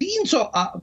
300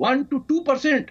1 to 2%,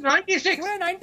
96?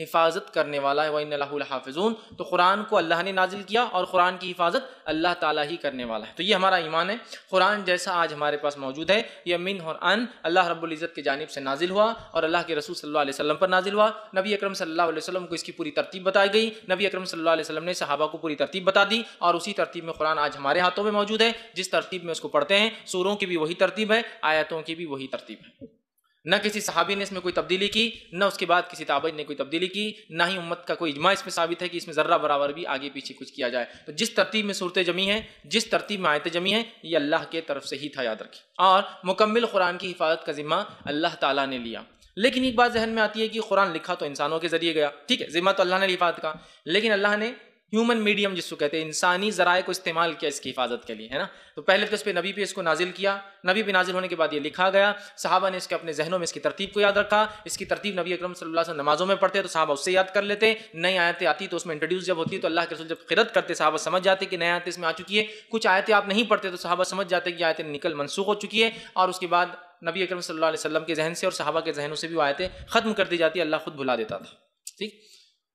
حفاظت کرنے والا ہے، وَإِنَّ لَهُ لَحَافِظُونَ۔ تو قرآن کو اللہ نے نازل کیا اور قرآن کی حفاظت اللہ تعالیٰ ہی کرنے والا ہے۔ تو یہ ہمارا ایمان ہے، قرآن جیسا آج ہمارے پاس موجود ہے یہ من اور ان اللہ رب العزت کی جانب سے نازل ہوا اور اللہ کے رسول صلی اللہ علیہ وسلم پر نازل ہوا۔ نبی اکرم صلی اللہ علیہ وسلم کو اس کی پوری ترتیب بتائی گئی، نبی اکرم صلی اللہ علیہ وسلم نے صحابہ کو پوری ترتیب بتا دی، اور اسی ترتیب میں قرآن آج ہمارے ہاتھوں میں موجود ہے۔ جس ترتیب میں اس کو پڑھتے ہیں، سوروں کی بھی وہی ترتیب ہے، آیتوں کی بھی وہی ترتیب ہے۔ نہ کسی صحابی نے اس میں کوئی تبدیلی کی، نہ اس کے بعد کسی تابعی نے کوئی تبدیلی کی، نہ ہی امت کا کوئی اجماع اس میں ثابت ہے کہ اس میں ذرہ برابر بھی آگے پیچھے کچھ کیا جائے۔ تو جس ترتیب میں صورتیں جمی ہیں، جس ترتیب میں آیتیں جمی ہیں، یہ اللہ کے طرف سے ہی تھا، یاد رکھیں۔ اور مکمل قرآن کی حفاظت کا ذمہ اللہ تعالیٰ نے لیا۔ لیکن ایک بات ذہن میں آتی ہے کہ قرآن لکھا تو انسانوں کے ذریعے گیا، ٹھیک ہے، ذمہ تو اللہ نے حفاظت کا، لیکن اللہ نے ہیومن میڈیم جس کو کہتے ہیں انسانی ذرائع کو استعمال کیا اس کی حفاظت کے لیے، ہے نا۔ تو پہلے تو اس پہ نبی پہ اس کو نازل کیا، نبی پہ نازل ہونے کے بعد یہ لکھا گیا، صحابہ نے اس کے اپنے ذہنوں میں اس کی ترتیب کو یاد رکھا۔ اس کی ترتیب نبی اکرم صلی اللہ علیہ وسلم نمازوں میں پڑھتے تو صحابہ اس سے یاد کر لیتے، نئی آیتیں آتی تو اس میں انٹروڈیوس جب ہوتی تو اللہ کے رسول جب قرأت کرتے صحابہ سمجھ جاتے کہ نئی آیت اس میں آ چکی ہے۔ کچھ آیتیں آپ نہیں پڑھتے تو صحابہ سمجھ جاتے کہ آیتیں نکل منسوخ ہو چکی ہے، اور اس کے بعد نبی اکرم صلی اللہ علیہ وسلم کے ذہن سے اور صحابہ کے ذہنوں سے بھی وہ آیتیں ختم کر دی جاتی، اللہ خود بھلا دیتا تھا، ٹھیک۔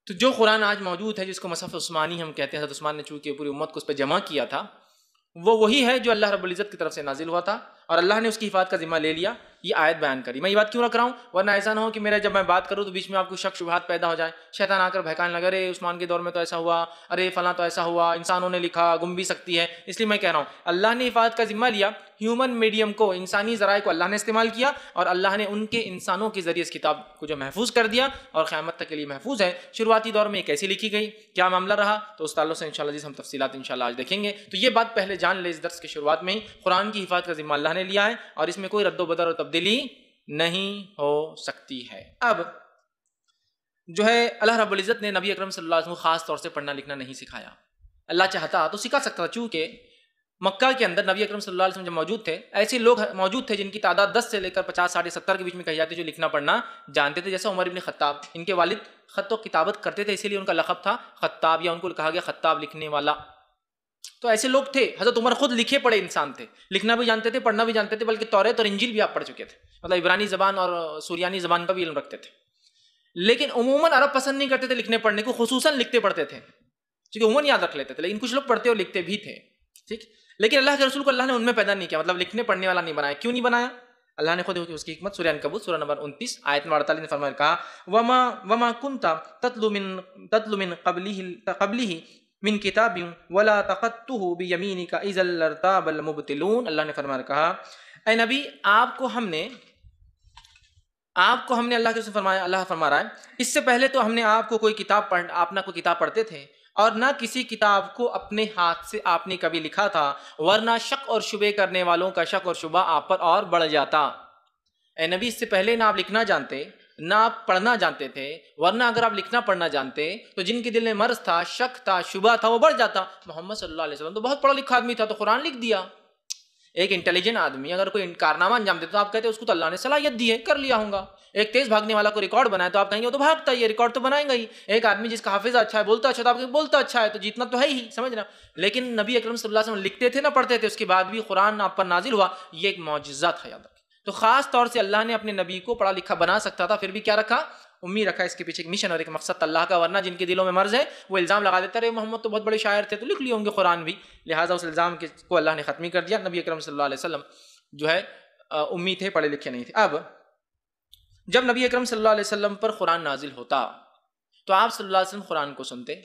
تو جو قرآن آج موجود ہے، جس کو مصحف عثمانی ہم کہتے ہیں، حضرت عثمان نے چونکہ پوری امت کو اس پہ جمع کیا تھا، وہ وہی ہے جو اللہ رب العزت کی طرف سے نازل ہوا تھا، اور اللہ نے اس کی حفاظت کا ذمہ لے لیا۔ یہ آیت بیان کری، میں یہ بات کیوں رکھ رہا ہوں، ورنہ ایسا نہ ہو کہ میرا جب میں بات کروں تو بیچ میں آپ کو شک شبہات پیدا ہو جائے، شیطان آ کر بہکانے لگے، ارے عثمان کے دور میں تو ایسا ہوا، ارے فلاں تو ایسا ہوا، انسانوں نے لکھا، گم بھی سکتی ہے۔ اس لیے میں کہہ رہا ہوں اللہ نے حفاظت کا ذمہ لیا، ہیومن میڈیم کو، انسانی ذرائع کو اللہ نے استعمال کیا، اور اللہ نے ان کے انسانوں کے ذریعے اس کتاب کو جو محفوظ کر دیا اور قیامت تک کے لیے محفوظ ہے۔ شروعاتی دور میں یہ کیسے لکھی گئی، کیا معاملہ رہا، تو اس تعلق سے انشاءاللہ جس ہم تفصیلات انشاءاللہ آج دیکھیں گے۔ تو یہ بات پہلے جان لے اس درس کے شروعات میں ہی، قرآن کی حفاظت کا ذمہ اللہ نے لیا ہے، اور اس میں کوئی رد و بدل اور تبدیلی نہیں ہو سکتی ہے۔ اب جو ہے اللہ رب العزت نے نبی اکرم صلی اللہ علیہ وسلم کو خاص طور سے پڑھنا لکھنا نہیں سکھایا، اللہ چاہتا تو سکھا سکتا تھا، چونکہ مکہ کے اندر نبی اکرم صلی اللہ علیہ وسلم جب موجود تھے، ایسے لوگ موجود تھے جن کی تعداد 10 سے لے کر 50 60 70 کے بیچ میں کہی جاتی ہے، جو لکھنا پڑھنا جانتے تھے، جیسے عمر ابن خطاب، ان کے والد خط و کتابت کرتے تھے، اسی لیے ان کا لقب تھا خطاب، یا ان کو کہا گیا خطاب لکھنے والا۔ تو ایسے لوگ تھے، حضرت عمر خود لکھے پڑھے انسان تھے، لکھنا بھی جانتے تھے، پڑھنا بھی جانتے تھے، بلکہ توریت اور انجیل بھی آپ پڑھ چکے تھے، مطلب عبرانی زبان اور سوریانی زبان کا بھی علم رکھتے تھے۔ لیکن عموماً عرب پسند نہیں کرتے تھے لکھنے پڑھنے کو، خصوصاً لکھتے پڑھتے تھے، کیونکہ عموماً یاد رکھ لیتے تھے، لیکن کچھ لوگ پڑھتے اور لکھتے بھی تھے، ٹھیک۔ لیکن اللہ کے رسول کو اللہ نے ان میں پیدا نہیں کیا، مطلب لکھنے پڑھنے والا نہیں بنایا۔ کیوں نہیں بنایا؟ اللہ نے خود اس کی حکمت سورہ عنکبوت سورہ نمبر 29 آیت نمبر 48 نے فرمایا، کہا وما كنت تتلو من قبله من کتاب ولا تخطه بیمینک اذا لارتاب المبطلون۔ اللہ نے فرمایا، کہا اے نبی آپ کو ہم نے اللہ کے رسول فرمایا، اللہ فرما رہا ہے اس سے پہلے تو ہم نے آپ کو کوئی کتاب آپ نہ کوئی کتاب پڑھتے تھے، اور نہ کسی کتاب کو اپنے ہاتھ سے آپ نے کبھی لکھا تھا، ورنہ شک اور شبے کرنے والوں کا شک اور شبہ آپ پر اور بڑھ جاتا۔ اے نبی اس سے پہلے نہ آپ لکھنا جانتے، نہ آپ پڑھنا جانتے تھے، ورنہ اگر آپ لکھنا پڑھنا جانتے تو جن کے دل میں مرض تھا، شک تھا، شبہ تھا، وہ بڑھ جاتا۔ محمد صلی اللہ علیہ وسلم تو بہت پڑھا لکھا آدمی تھا، تو قرآن لکھ دیا۔ ایک انٹیلیجنٹ آدمی اگر کوئی کارنامہ انجام دیتا تو آپ کہتے ہیں اس کو تو اللہ نے صلاحیت دی ہے، کر لیا ہوں گا۔ ایک تیز بھاگنے والا کو ریکارڈ بنایا تو آپ کہیں گے وہ تو بھاگتا ہی ہے، ریکارڈ تو بنائیں گا ہی۔ ایک آدمی جس کا حافظہ اچھا ہے، بولتا اچھا، تو آپ کہیں بولتا اچھا ہے، تو جیتنا تو ہے ہی، سمجھنا۔ لیکن نبی اکرم صلی اللہ علیہ وسلم لکھتے تھے نہ پڑھتے تھے، اس کے بعد بھی قرآن آپ پر نازل ہوا، یہ ایک معجزہ تھا، یاد رکھیں۔ تو خاص طور سے اللہ نے اپنے نبی کو پڑھا لکھا بنا سکتا تھا، پھر بھی کیا رکھا؟ امی رکھا۔ اس کے پیچھے ایک مشن اور ایک مقصد اللہ کا، ورنہ جن کے دلوں میں مرض ہے وہ الزام لگا دیتا ہے محمد تو بہت بڑے شاعر تھے تو لکھ لیے ہوں گے قرآن بھی، لہٰذا اس الزام کو اللہ نے ختم کر دیا۔ نبی اکرم صلی اللہ علیہ وسلم جو ہے امی تھے، پڑھے لکھے نہیں تھے۔ اب جب نبی اکرم صلی اللہ علیہ وسلم پر قرآن نازل ہوتا تو آپ صلی اللہ علیہ وسلم قرآن کو سنتے،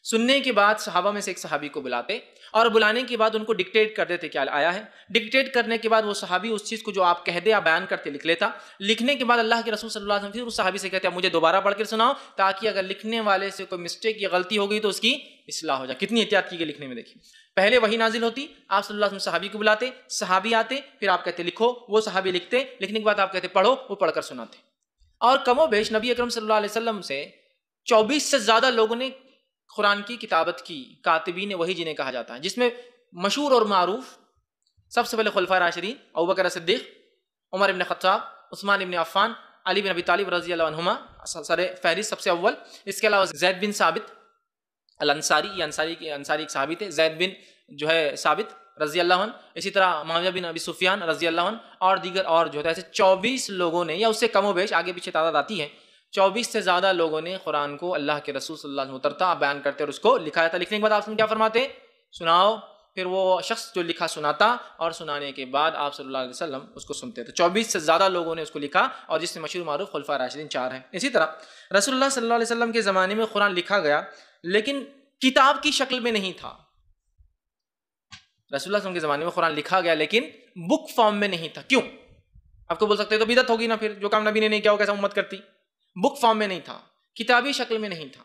سننے کے بعد صحابہ میں سے ایک صحابی کو بلاتے، اور بلانے کے بعد ان کو ڈکٹیٹ کر دیتے کیا آیا ہے۔ ڈکٹیٹ کرنے کے بعد وہ صحابی اس چیز کو جو آپ کہہ دے آپ بیان کرتے لکھ لیتا۔ لکھنے کے بعد اللہ کے رسول صلی اللہ علیہ وسلم پھر اس صحابی سے کہتے ہیں مجھے دوبارہ پڑھ کر سناؤ، تاکہ اگر لکھنے والے سے کوئی مسٹیک یا غلطی ہو گئی تو اس کی اصلاح ہو جائے۔ کتنی احتیاط کی گئی لکھنے میں، دیکھیے۔ پہلے وہی نازل ہوتی، آپ صلی اللہ علیہ وسلم صحابی کو بلاتے، صحابی آتے، پھر آپ کہتے لکھو، وہ صحابی لکھتے، لکھنے کے بعد آپ کہتے پڑھو، وہ پڑھ کر سناتے۔ اور کم و بیش نبی اکرم صلی اللہ علیہ وسلم سے 24 سے زیادہ لوگوں نے قرآن کی کتابت کی، کاتبین وحی جنہیں کہا جاتا ہے، جس میں مشہور اور معروف سب سے پہلے خلفائے راشدین ابوبکر صدیق، عمر ابن خطاب، عثمان ابن عفان، علی بن ابی طالب رضی اللہ عنہما سر فہرست سب سے اول۔ اس کے علاوہ زید بن ثابت الانصاری، یہ انصاری ایک صحابی تھے، زید بن جو ہے ثابت رضی اللہ عنہ، اسی طرح معاویہ بن ابی سفیان رضی اللہ عنہ، اور دیگر اور جو ہے ایسے 24 لوگوں نے، یا اس سے کم و بیش، آگے پیچھے تعداد آتی ہے، 24 سے زیادہ لوگوں نے قرآن کو اللہ کے رسول صلی اللہ علیہ وسلم اترتا بیان کرتے اور اس کو لکھایا تھا. لکھنے کے بعد آپ کیا فرماتے؟ سناؤ. پھر وہ شخص جو لکھا سناتا اور سنانے کے بعد آپ صلی اللہ علیہ وسلم اس کو سنتے تھے. 24 سے زیادہ لوگوں نے اس کو لکھا اور جس میں مشہور معروف خلفاء راشدین 4 ہیں. اسی طرح رسول اللہ صلی اللہ علیہ وسلم کے زمانے میں قرآن لکھا گیا لیکن کتاب کی شکل میں نہیں تھا. رسول اللہ صلی اللہ علیہ وسلم کے زمانے میں قرآن لکھا گیا لیکن بک فارم میں نہیں تھا. کیوں؟ آپ کو بول سکتے تو بدعت ہوگی نا، پھر جو کام نبی نے نہیں کیا وہ کیسا امت کرتی. بک فارم میں نہیں تھا، کتابی شکل میں نہیں تھا.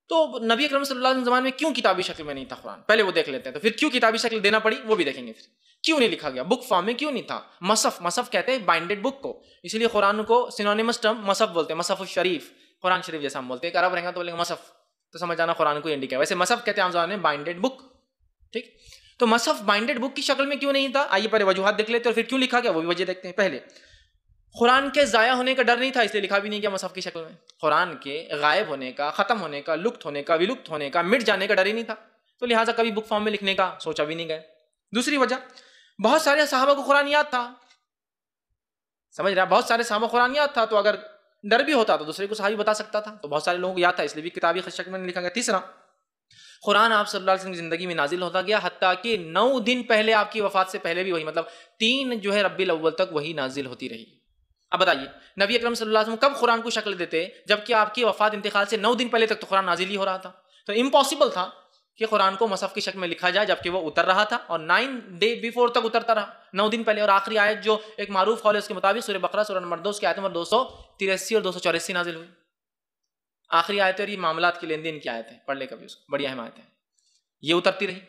تو نبی اکرم صلی اللہ علیہ وسلم زمانے میں کیوں کتابی شکل میں نہیں تھا قرآن؟ پہلے وہ دیکھ لیتے ہیں. تو پھر کیوں کتابی شکل دینا پڑی وہ بھی دیکھیں گے. پھر کیوں نہیں لکھا گیا، بک فارم میں کیوں نہیں تھا؟ مصحف کہتے ہیں بائنڈڈ بک کو، اس لیے قرآن کو سینونیمس ٹرم مصحف بولتے ہیں. مصحف الشریف، قرآن شریف جیسا ہم بولتے ہیں. عرب رہیں گا تو بولیں گے مصحف، تو سمجھ جانا قرآن کو انڈیکیٹ. ویسے مصحف کہتے ہیں عام زبان میں بائنڈڈ بک. ٹھیک، تو مصحف بائنڈڈ بک کی شکل میں کیوں نہیں تھا؟ آئیے پہلے وجوہات دیکھ لیتے اور پھر کیوں لکھا گیا وہ بھی وجہ دیکھتے ہیں. پہلے قرآن کے ضائع ہونے کا ڈر نہیں تھا، اس لیے لکھا بھی نہیں گیا مصحف کی شکل میں. قرآن کے غائب ہونے کا، ختم ہونے کا، لکت ہونے کا، ولکت ہونے کا، مٹ جانے کا ڈر ہی نہیں تھا، تو لہٰذا کبھی بک فارم میں لکھنے کا سوچا بھی نہیں گیا. دوسری وجہ، بہت سارے صحابہ کو قرآن یاد تھا. سمجھ رہا، بہت سارے صحابہ قرآن یاد تھا، تو اگر ڈر بھی ہوتا تو دوسرے کو صحابی بتا سکتا تھا. تو بہت سارے لوگوں کو یاد تھا، اس لیے بھی کتابی شکل میں لکھا گیا. تیسرا، قرآن آپ صلی اللہ علیہ وسلم کی زندگی میں نازل ہوتا گیا، حتیٰ کہ 9 دن پہلے آپ کی وفات سے پہلے بھی وہی، مطلب 3 جو ہے ربیع الاول تک وہی نازل ہوتی رہی. اب بتائیے نبی اکرم صلی اللہ علیہ وسلم کب قرآن کو شکل دیتے جبکہ آپ کی وفات انتقال سے 9 دن پہلے تک تو قرآن نازل ہی ہو رہا تھا. تو امپاسبل تھا کہ قرآن کو مصحف کی شکل میں لکھا جائے جبکہ وہ اتر رہا تھا اور 9 ڈے بیفور تک اترتا رہا، 9 دن پہلے. اور آخری آیت جو ایک معروف قول ہے اس کے مطابق سورہ بقرہ سورہ نمبر 2 اس کی آیت نمبر 283 اور 284 نازل ہوئی. آخری آیت ہے اور یہ معاملات کی لین دین کی آیت ہے، پڑھ لے کبھی اس کو، بڑی اہم آیت ہے. یہ اترتی رہی.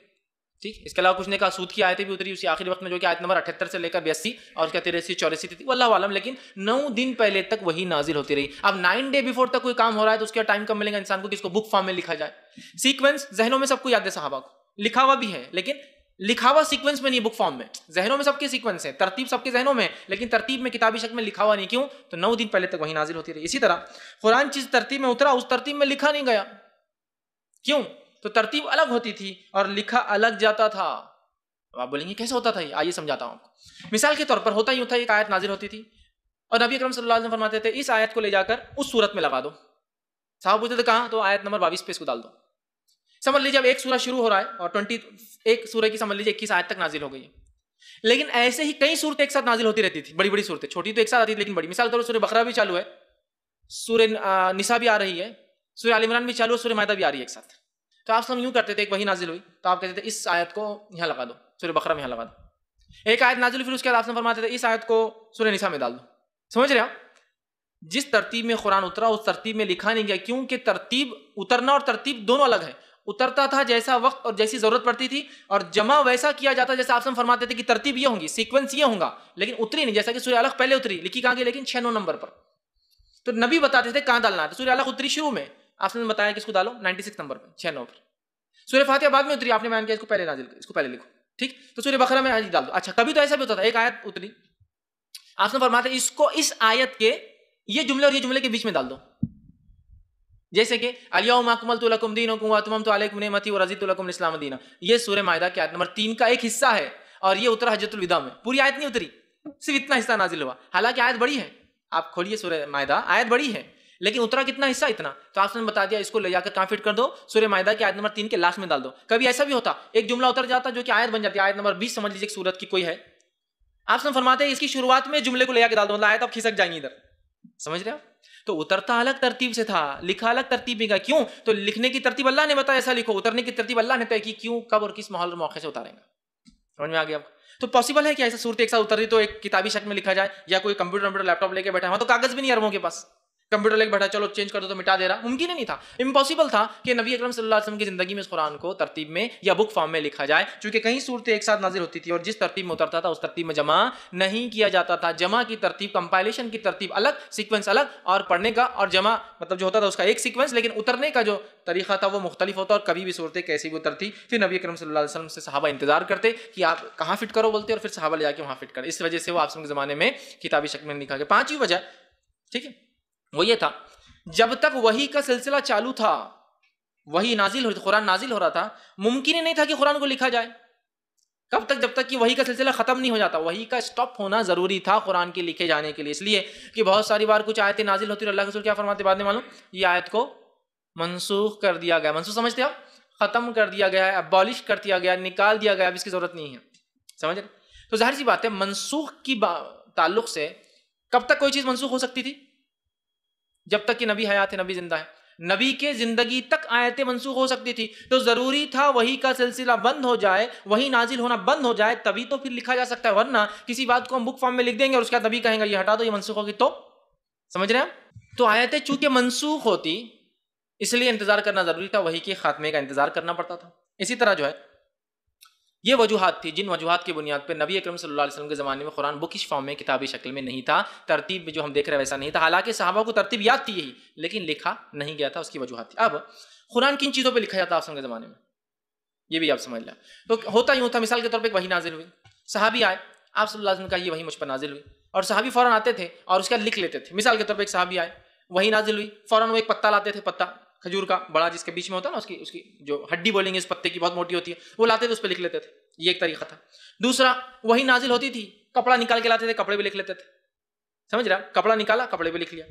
ٹھیک، اس کے علاوہ کچھ نے کہا سود کی آیتیں بھی اتری اسی آخری وقت میں، جو کہ آیت نمبر 78 سے لے کر 82 اور اس کا 83 84 تھی، واللہ عالم. لیکن 9 دن پہلے تک وہی نازل ہوتی رہی. اب 9 ڈے بیفور تک کوئی کام ہو رہا ہے تو اس کا ٹائم کم ملے گا انسان کو کہ اس کو بک فارم میں لکھا جائے. سیکوینس ذہنوں میں سب کو یاد ہے، صحابہ کو لکھا ہوا بھی ہے لیکن لکھا ہوا سیکوینس میں نہیں، بک فارم میں. ذہنوں میں سب کے سیکوینس ہے، ترتیب سب کے ذہنوں میں، لیکن ترتیب میں کتابی شکل میں لکھا ہوا نہیں. کیوں؟ تو 9 دن پہلے تک وہی نازل ہوتی رہی. اسی طرح قرآن جس ترتیب میں اترا اس ترتیب میں لکھا نہیں گیا. کیوں؟ تو ترتیب الگ ہوتی تھی اور لکھا الگ جاتا تھا. آپ بولیں گے کیسے ہوتا تھا یہ؟ آئیے سمجھاتا ہوں. مثال کے طور پر ہوتا ہی ہوتا ہے، ایک آیت نازل ہوتی تھی اور نبی اکرم صلی اللہ علیہ وسلم فرماتے تھے اس آیت کو لے جا کر اس سورت میں لگا دو. صاحب پوچھتے تھے کہاں؟ تو آیت نمبر 22 پہ اس کو ڈال دو. سمجھ لیجیے اب ایک سورہ شروع ہو رہا ہے اور 21 سورہ کی سمجھ لیجیے 21 آیت تک نازل ہو گئی ہے. لیکن ایسے ہی کئی صورتیں ایک ساتھ نازل ہوتی رہتی تھی، بڑی بڑی صورتیں، چھوٹی تو ایک ساتھ آتی تھی لیکن بڑی. مثال طور پر سورہ بقرہ بھی چالو ہے، سورہ نساء بھی آ رہی ہے، سورہ آل عمران بھی چالو ہے، سورہ مائدہ بھی آ رہی ہے ایک ساتھ. تو آپ سب یوں کرتے تھے، ایک وہی نازل ہوئی تو آپ کہتے تھے اس آیت کو یہاں لگا دو، سورہ بقرہ میں یہاں لگا دو. ایک آیت نازل ہوئی پھر اس کے بعد آپ سے فرماتے تھے اس آیت کو سورہ نساء میں ڈال دو. سمجھ رہے آپ؟ جس ترتیب میں قرآن اترا اس ترتیب میں لکھا نہیں گیا، کیونکہ ترتیب اترنا اور ترتیب دونوں الگ ہے. اترتا تھا جیسا وقت اور جیسی ضرورت پڑتی تھی، اور جمع ویسا کیا جاتا جیسا آپ سے فرماتے تھے کہ ترتیب یہ ہوں گی، سیکوینس یہ ہوں گا، لیکن اتری نہیں. جیسا کہ سورہ الق پہلے اتری، لکھی کہاں گئی؟ لیکن 6-9 نمبر پر. تو نبی بتاتے تھے کہاں ڈالنا ہے. سورہ الق اتری شروع میں، آپ نے بتایا کہ اس کو ڈالو 96 نمبر پہ، 6-9 پر. سورہ فاتحہ بعد میں اتری، آپ نے بیان کیا اس کو پہلے نازل، اس کو پہلے لکھو. ٹھیک، تو سورہ بقرہ میں ڈال دو. اچھا، کبھی تو ایسا بھی ہوتا تھا ایک آیت اتری، آپ نے فرماتے اس کو اس آیت کے یہ جملے اور یہ جملے کے بیچ میں ڈال دو. جیسے کہ الیوم اکملت لکم دینکم واتممت علیکم نعمتی ورضیت لکم الاسلام دینا، یہ سورہ مائدہ کی آیت نمبر 3 کا ایک حصہ ہے اور یہ اترا حجۃ الوداع میں. پوری آیت نہیں اتری، صرف اتنا حصہ نازل ہوا. حالانکہ آیت بڑی ہے، آپ کھولیے سورہ مائدہ، آیت بڑی ہے لیکن اترا کتنا حصہ؟ اتنا. تو آپ نے بتا دیا اس کو لے جا کر کہاں فٹ کر دو؟ سورہ مائدہ کی آیت نمبر 3 کے لاسٹ میں ڈال دو. کبھی ایسا بھی ہوتا ایک جملہ اتر جاتا جو کہ آیت بن جاتی ہے، آیت نمبر 20 سمجھ لیجیے سورت کی کوئی ہے، آپ سے فرماتے ہیں اس کی شروعات میں جملے کو لے جا کے ڈال دو، مطلب آیت اب کھسک جائیں گی ادھر. سمجھ رہے ہو؟ تو اترتا الگ ترتیب سے تھا، لکھا الگ ترتیب میں گیا. کیوں؟ تو لکھنے کی ترتیب اللہ نے بتایا ایسا لکھو، اترنے کی ترتیب اللہ نے طے کی کیوں، کب اور کس ماحول اور موقع سے اتاریں گا. سمجھ میں آ گیا آپ کو؟ تو پاسبل ہے کہ ایسا صورت ایک ساتھ اتر رہی تو ایک کتابی شکل میں لکھا جائے، یا کوئی کمپیوٹر لیپ ٹاپ لے کے بیٹھا ہے، وہاں تو کاغذ بھی نہیں عربوں کے پاس، کمپیوٹر لے کے بیٹھا چلو چینج کر دو تو مٹا دے رہا. ممکن ہی نہیں تھا، امپاسبل تھا کہ نبی اکرم صلی اللہ علیہ وسلم کی زندگی میں اس قرآن کو ترتیب میں یا بک فارم میں لکھا جائے، چونکہ کئی صورتیں ایک ساتھ نازل ہوتی تھی اور جس ترتیب میں اترتا تھا اس ترتیب میں جمع نہیں کیا جاتا تھا. جمع کی ترتیب، کمپائلیشن کی ترتیب الگ، سیکوینس الگ، اور پڑھنے کا اور جمع مطلب جو ہوتا تھا اس کا ایک سیکوینس، لیکن اترنے کا جو طریقہ تھا وہ مختلف ہوتا. اور کبھی بھی صورتیں کیسی بھی اترتی پھر نبی اکرم صلی اللہ علیہ وسلم سے صحابہ انتظار کرتے کہ آپ کہاں فٹ کرو بولتے، اور پھر صحابہ لے جا کے وہاں فٹ کرے. اس وجہ سے وہ آپ کے زمانے میں کتابی شکل میں لکھا گیا. 5ویں وجہ، ٹھیک ہے، وہ یہ تھا جب تک وحی کا سلسلہ چالو تھا، وحی نازل ہو رہی، قرآن نازل ہو رہا تھا، ممکن ہی نہیں تھا کہ قرآن کو لکھا جائے. کب تک؟ جب تک کہ وحی کا سلسلہ ختم نہیں ہو جاتا. وحی کا اسٹاپ ہونا ضروری تھا قرآن کے لکھے جانے کے لیے، اس لیے کہ بہت ساری بار کچھ آیتیں نازل ہوتی اور اللہ کے رسول کیا فرماتے بعد میں معلوم، یہ آیت کو منسوخ کر دیا گیا. منسوخ سمجھتے آپ؟ ختم کر دیا گیا ہے، ابالش کر دیا گیا، نکال دیا گیا، اب اس کی ضرورت نہیں ہے. سمجھ رہے؟ تو ظاہر سی بات ہے منسوخ کی تعلق سے کب تک کوئی چیز منسوخ ہو سکتی تھی؟ جب تک کہ نبی حیات ہے، نبی زندہ ہے. نبی کے زندگی تک آیتیں منسوخ ہو سکتی تھی، تو ضروری تھا وحی کا سلسلہ بند ہو جائے، وحی نازل ہونا بند ہو جائے، تبھی تو پھر لکھا جا سکتا ہے. ورنہ کسی بات کو ہم بک فارم میں لکھ دیں گے اور اس کے بعد نبی کہیں گے یہ ہٹا دو، یہ منسوخ ہوگی. تو سمجھ رہے ہیں؟ تو آیتیں چونکہ منسوخ ہوتی اس لیے انتظار کرنا ضروری تھا، وحی کے خاتمے کا انتظار کرنا پڑتا تھا. اسی طرح جو ہے یہ وجوہات تھی، جن وجوہات کی بنیاد پہ نبی اکرم صلی اللہ علیہ وسلم کے زمانے میں قرآن بکش فارم میں کتابی شکل میں نہیں تھا، ترتیب میں جو ہم دیکھ رہے ہیں ویسا نہیں تھا. حالانکہ صحابہ کو ترتیب یاد تھی یہی، لیکن لکھا نہیں گیا تھا، اس کی وجوہات تھی. اب قرآن کن چیزوں پہ لکھا جاتا آپ کے زمانے میں، یہ بھی آپ سمجھ لیں. تو ہوتا یوں تھا، مثال کے طور پہ ایک وحی نازل ہوئی، صحابی آئے، آپ صلی اللہ علیہ وسلم کا یہ وحی مجھ پر نازل ہوئی، اور صحابی فوراً آتے تھے اور اس کا لکھ لیتے تھے. مثال کے طور پہ ایک صحابی آئے، وحی نازل ہوئی، فوراً وہ ایک پتا لاتے تھے، پتا کھجور کا بڑا جس کے بیچ میں ہوتا ہے نا، اس کی جو ہڈی بولیں گے اس پتے کی بہت موٹی ہوتی ہے، وہ لاتے تھے، اس پہ لکھ لیتے تھے. یہ ایک طریقہ تھا. دوسرا، وہی نازل ہوتی تھی، کپڑا نکال کے لاتے تھے، کپڑے پہ لکھ لیتے تھے. سمجھ رہا؟ کپڑا نکالا، کپڑے پہ لکھ لیا.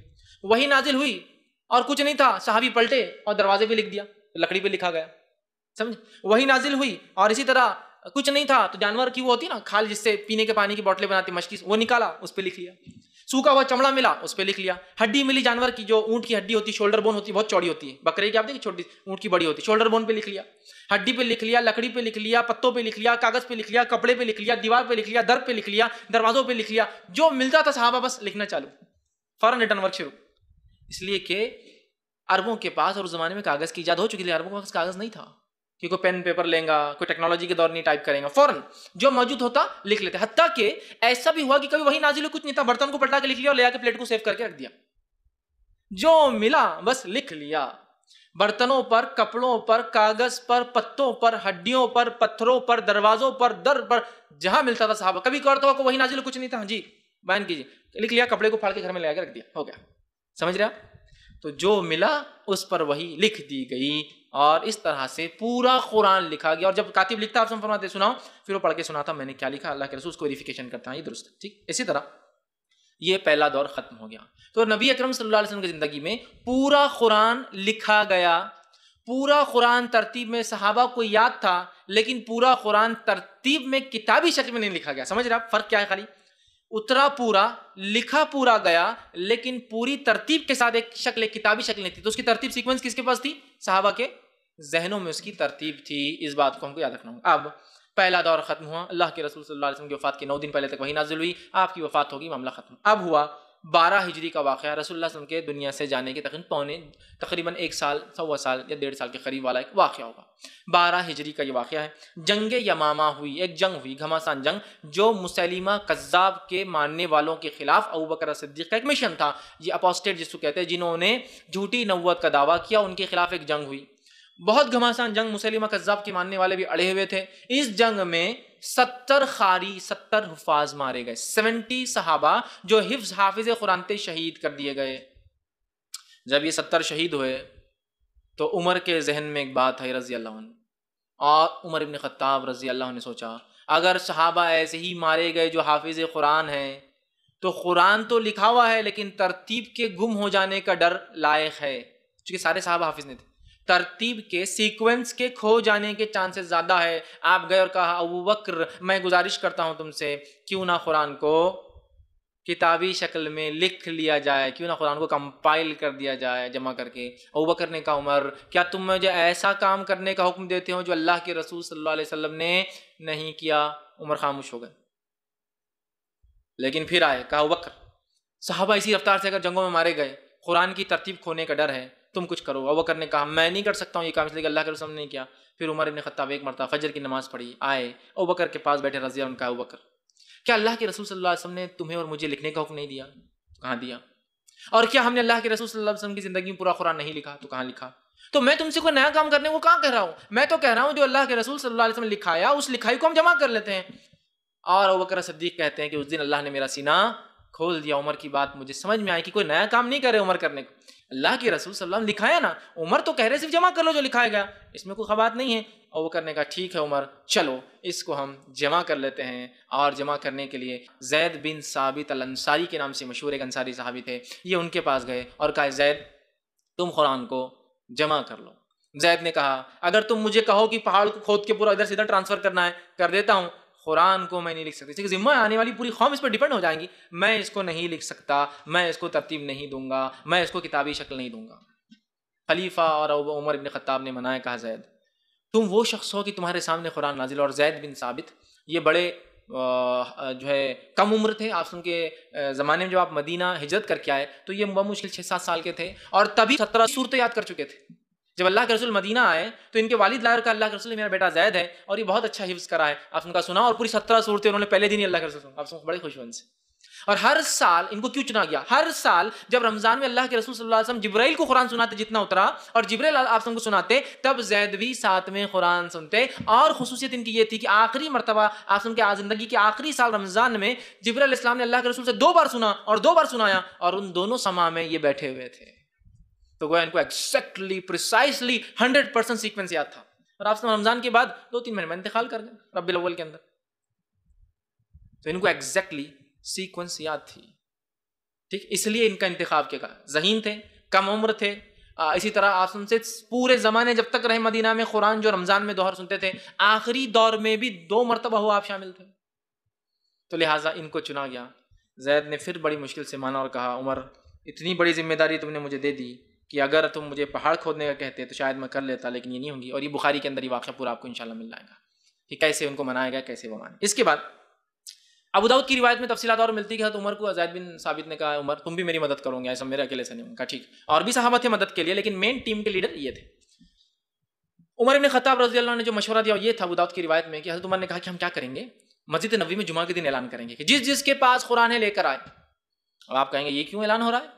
وہی نازل ہوئی اور کچھ نہیں تھا، صحابی پلٹے اور دروازے پہ لکھ دیا، لکڑی پہ لکھا گیا. سمجھ؟ وہی نازل ہوئی اور اسی طرح کچھ نہیں تھا تو جانور کی وہ ہوتی نا کھال جس سے پینے کے پانی کی بوتلیں بناتی مشکی، وہ نکالا، اس پہ لکھ لیا. سوکھا ہوا چمڑا ملا، اس پہ لکھ لیا. ہڈی ملی جانور کی، جو اونٹ کی ہڈی ہوتی، شولڈر بون ہوتی، بہت چوڑی ہوتی ہے. بکرے کی آپ دیکھیں چھوٹی، اونٹ کی بڑی ہوتی، شولڈر بون پہ لکھ لیا، ہڈی پہ لکھ لیا، لکڑی پہ لکھ لیا، پتوں پہ لکھ لیا، کاغذ پہ لکھ لیا، کپڑے پہ لکھ لیا، دیوار پہ لکھ لیا، در پہ لکھ لیا، دروازوں پہ لکھ لیا. جو ملتا تھا صحابہ بس لکھنا چالو، فوراً ریٹرن ورک شروع. اس لیے کہ عربوں کے پاس اور اس زمانے میں کاغذ کی ایجاد ہو چکی تھی، عربوں کے پاس کاغذ نہیں تھا کہ کوئی پین پیپر لیں گا، کوئی ٹیکنالوجی کے دور نہیں ٹائپ کریں گا، فوراً جو موجود ہوتا لکھ لیتے. حتیٰ کہ ایسا بھی ہوا کہ کبھی وہی نازل ہو کچھ نہیں تھا، برتن کو پلٹا کے لکھ لیا اور لے آ کے پلیٹ کو سیو کر کے رکھ دیا. جو ملا بس لکھ لیا، برتنوں پر، کپڑوں پر، کاغذ پر، پتوں پر، ہڈیوں پر، پتھروں پر، دروازوں پر، در پر، جہاں ملتا تھا صحابہ. کبھی کرتا ہو وہی نازل ہو کچھ نہیں تھا، جی بیان کیجیے، لکھ لیا، کپڑے کو پھاڑ کے گھر میں لے آ کے رکھ دیا، ہو گیا. سمجھ رہے آپ؟ تو جو ملا اس پر وہی لکھ دی گئی اور اس طرح سے پورا قرآن لکھا گیا. اور جب کاتب لکھتا آپ سے فرماتے سناؤ، پھر وہ پڑھ کے سناتا میں نے کیا لکھا، اللہ کے رسول اس کو ویریفیکیشن کرتا ہے یہ درست ہے، ٹھیک. اسی طرح یہ پہلا دور ختم ہو گیا. تو نبی اکرم صلی اللہ علیہ وسلم کی زندگی میں پورا قرآن لکھا گیا. پورا قرآن ترتیب میں صحابہ کو یاد تھا، لیکن پورا قرآن ترتیب میں کتابی شکل میں نہیں لکھا گیا. سمجھ رہے آپ فرق کیا ہے؟ خالی اترا پورا، لکھا پورا گیا، لیکن پوری ترتیب کے ساتھ ایک شکل، ایک کتابی شکل نہیں تھی. تو اس کی ترتیب سیکوینس کس کے پاس تھی؟ صحابہ کے ذہنوں میں اس کی ترتیب تھی. اس بات کو ہم کو یاد رکھنا ہوگا. اب پہلا دور ختم ہوا، اللہ کے رسول صلی اللہ علیہ وسلم کی وفات کے 9 دن پہلے تک وہی نازل ہوئی، آپ کی وفات ہوگی، معاملہ ختم. اب ہوا 12 ہجری کا واقعہ، رسول اللہ صلی اللہ علیہ وسلم کے دنیا سے جانے کے تقریباً 1 سال، 1.25 سال یا 1.5 سال کے قریب والا ایک واقعہ ہوگا. 12 ہجری کا یہ واقعہ ہے. جنگ یمامہ ہوئی، ایک جنگ ہوئی، گھماسان جنگ، جو مسیلمہ کذاب کے ماننے والوں کے خلاف ابوبکر صدیق کا ایک مشن تھا. یہ اپوسٹیٹ جس کو کہتے ہیں، جنہوں نے جھوٹی نبوت کا دعویٰ کیا، ان کے خلاف ایک جنگ ہوئی. بہت گھماسان جنگ، مسیلمہ کذاب کے ماننے والے بھی اڑے ہوئے تھے. اس جنگ میں 70 قاری، 70 حفاظ مارے گئے. 70 صحابہ جو حافظ قرآن تھے شہید کر دیے گئے. جب یہ 70 شہید ہوئے تو عمر کے ذہن میں ایک بات ہے رضی اللہ عنہ، اور عمر ابن خطاب رضی اللہ عنہ نے سوچا اگر صحابہ ایسے ہی مارے گئے جو حافظ قرآن ہیں تو قرآن تو لکھا ہوا ہے لیکن ترتیب کے گم ہو جانے کا ڈر لائق ہے. چونکہ سارے صحابہ حافظ نہیں تھے، ترتیب کے سیکوینس کے کھو جانے کے چانسز زیادہ ہے. آپ گئے اور کہا ابوبکر میں گزارش کرتا ہوں تم سے، کیوں نہ قرآن کو کتابی شکل میں لکھ لیا جائے، کیوں نہ قرآن کو کمپائل کر دیا جائے جمع کر کے. ابوبکر نے کہا عمر کیا تم مجھے ایسا کام کرنے کا حکم دیتے ہو جو اللہ کے رسول صلی اللہ علیہ وسلم نے نہیں کیا؟ عمر خاموش ہو گئے. لیکن پھر آئے، کہا ابوبکر صحابہ اسی رفتار سے اگر جنگوں میں مارے گئے، قرآن کی ترتیب کھونے کا ڈر ہے، تم کچھ کرو. ابوبکر نے کہا میں نہیں کر سکتا ہوں یہ کام، اس لیے کہ اللہ کے رسول نے نہیں کیا. پھر عمر ابن خطاب ایک مرتبہ فجر کی نماز پڑھی، آئے ابوبکر کے پاس بیٹھے رضی اللہ عنہ، کہا ابوبکر کیا اللہ کے رسول صلی اللہ علیہ وسلم نے تمہیں اور مجھے لکھنے کا حکم نہیں دیا؟ کہاں دیا. اور کیا ہم نے اللہ کے رسول صلی اللہ علیہ وسلم کی زندگی میں پورا قرآن نہیں لکھا؟ تو کہاں لکھا. تو میں تم سے کوئی نیا کام کرنے کو کہاں کہہ رہا ہوں، میں تو کہہ رہا ہوں جو اللہ کے رسول صلی اللہ علیہ وسلم نے لکھایا اس لکھائی کو ہم جمع کر لیتے ہیں. اور ابوبکر صدیق کہتے ہیں کہ اس دن اللہ نے میرا سینہ کھول دیا عمر کی بات مجھے سمجھ میں آئی کہ کوئی نیا کام نہیں کر رہے عمر کرنے کو. اللہ کے رسول صلی اللہ علیہ وسلم لکھایا نا, عمر تو کہہ رہے صرف جمع کر لو جو لکھایا گیا, اس میں کوئی خبات نہیں ہے. اور وہ کرنے کا ٹھیک ہے عمر, چلو اس کو ہم جمع کر لیتے ہیں. اور جمع کرنے کے لیے زید بن ثابت الانصاری کے نام سے مشہور ایک انصاری صحابی تھے, یہ ان کے پاس گئے اور کہا زید تم قرآن کو جمع کر لو. زید نے کہا اگر تم مجھے کہو کہ پہاڑ کو کھود کے پورا ادھر سے ادھر ٹرانسفر کرنا ہے کر دیتا ہوں, قرآن کو میں نہیں لکھ سکتا, اس ذمہ آنے والی پوری قوم اس پر ڈیپینڈ ہو جائیں گی, میں اس کو نہیں لکھ سکتا, میں اس کو ترتیب نہیں دوں گا, میں اس کو کتابی شکل نہیں دوں گا. خلیفہ اور عمر ابن خطاب نے منایا, کہا زید تم وہ شخص ہو کہ تمہارے سامنے قرآن نازل. اور زید بن ثابت یہ بڑے جو ہے کم عمر تھے, آپ ان کے زمانے میں جب آپ مدینہ ہجرت کر کے آئے تو یہ بمشکل 6-7 سال کے تھے, اور تبھی 17 سورتیں یاد کر چکے تھے. جب اللہ کے رسول مدینہ آئے تو ان کے والد لاہور کا اللہ کے رسول میرا بیٹا زید ہے اور یہ بہت اچھا حفظ کرا ہے, آپ ان کا سنا, اور پوری 17 صورتیں انہوں نے پہلے دن ہی اللہ کے رسول سنا. آپ سن بڑے خوش ہوئے ان سے. اور ہر سال ان کو کیوں چنا گیا, ہر سال جب رمضان میں اللہ کے رسول صلی اللہ علیہ وسلم جبرائیل کو قرآن سناتے جتنا اترا, اور جبرائیل آپ کو سناتے, تب زید بھی ساتھ میں قرآن سنتے. اور خصوصیت ان کی یہ تھی کہ آخری مرتبہ آپ کے زندگی کے آخری سال رمضان میں جبرائیل علیہ السلام نے اللہ کے رسول سے 2 بار سنا اور 2 بار سنایا, اور ان دونوں سما میں یہ بیٹھے ہوئے تھے. تو گویا ان کو ایگزیکٹلی پریسائسلی 100% سیکوینس یاد تھا. اور آپ رمضان کے بعد 2-3 مہینے میں انتقال کر گئے ربیع الاول کے اندر, تو ان کو ایگزیکٹلی سیکوینس یاد تھی. ٹھیک, اس لیے ان کا انتخاب کیا, ذہین تھے, کم عمر تھے. اسی طرح آپ سے پورے زمانے جب تک رہے مدینہ میں قرآن جو رمضان میں 2 بار سنتے تھے, آخری دور میں بھی 2 مرتبہ ہوا آپ شامل تھے, تو لہٰذا ان کو چنا گیا. زید نے پھر بڑی مشکل سے مانا اور کہا عمر اتنی بڑی ذمہ داری تم نے مجھے دے دی کہ اگر تم مجھے پہاڑ کھودنے کا کہتے تو شاید میں کر لیتا, لیکن یہ نہیں ہوگی. اور یہ بخاری کے اندر یہ واقعہ پورا آپ کو انشاءاللہ مل جائے گا کہ کیسے ان کو منایا گیا, کیسے وہ مانے. اس کے بعد ابو داؤد کی روایت میں تفصیلات اور ملتی ہے کہ عمر کو زید بن ثابت نے کہا عمر تم بھی میری مدد کرو گے, ایسا میرے اکیلے سے نہیں. کہا ٹھیک, اور بھی صحابہ تھے مدد کے لیے, لیکن مین ٹیم کے لیڈر یہ تھے. عمر ابن خطاب رضی اللہ عنہ نے جو مشورہ دیا یہ تھا ابو داؤد کی روایت میں کہ حضرت عمر نے کہا کہ ہم کیا کریں گے, مسجد نبوی میں جمعہ کے دن اعلان کریں گے کہ جس جس کے پاس قرآن ہے لے کر آئے. اب آپ کہیں گے یہ کیوں اعلان ہو رہا ہے,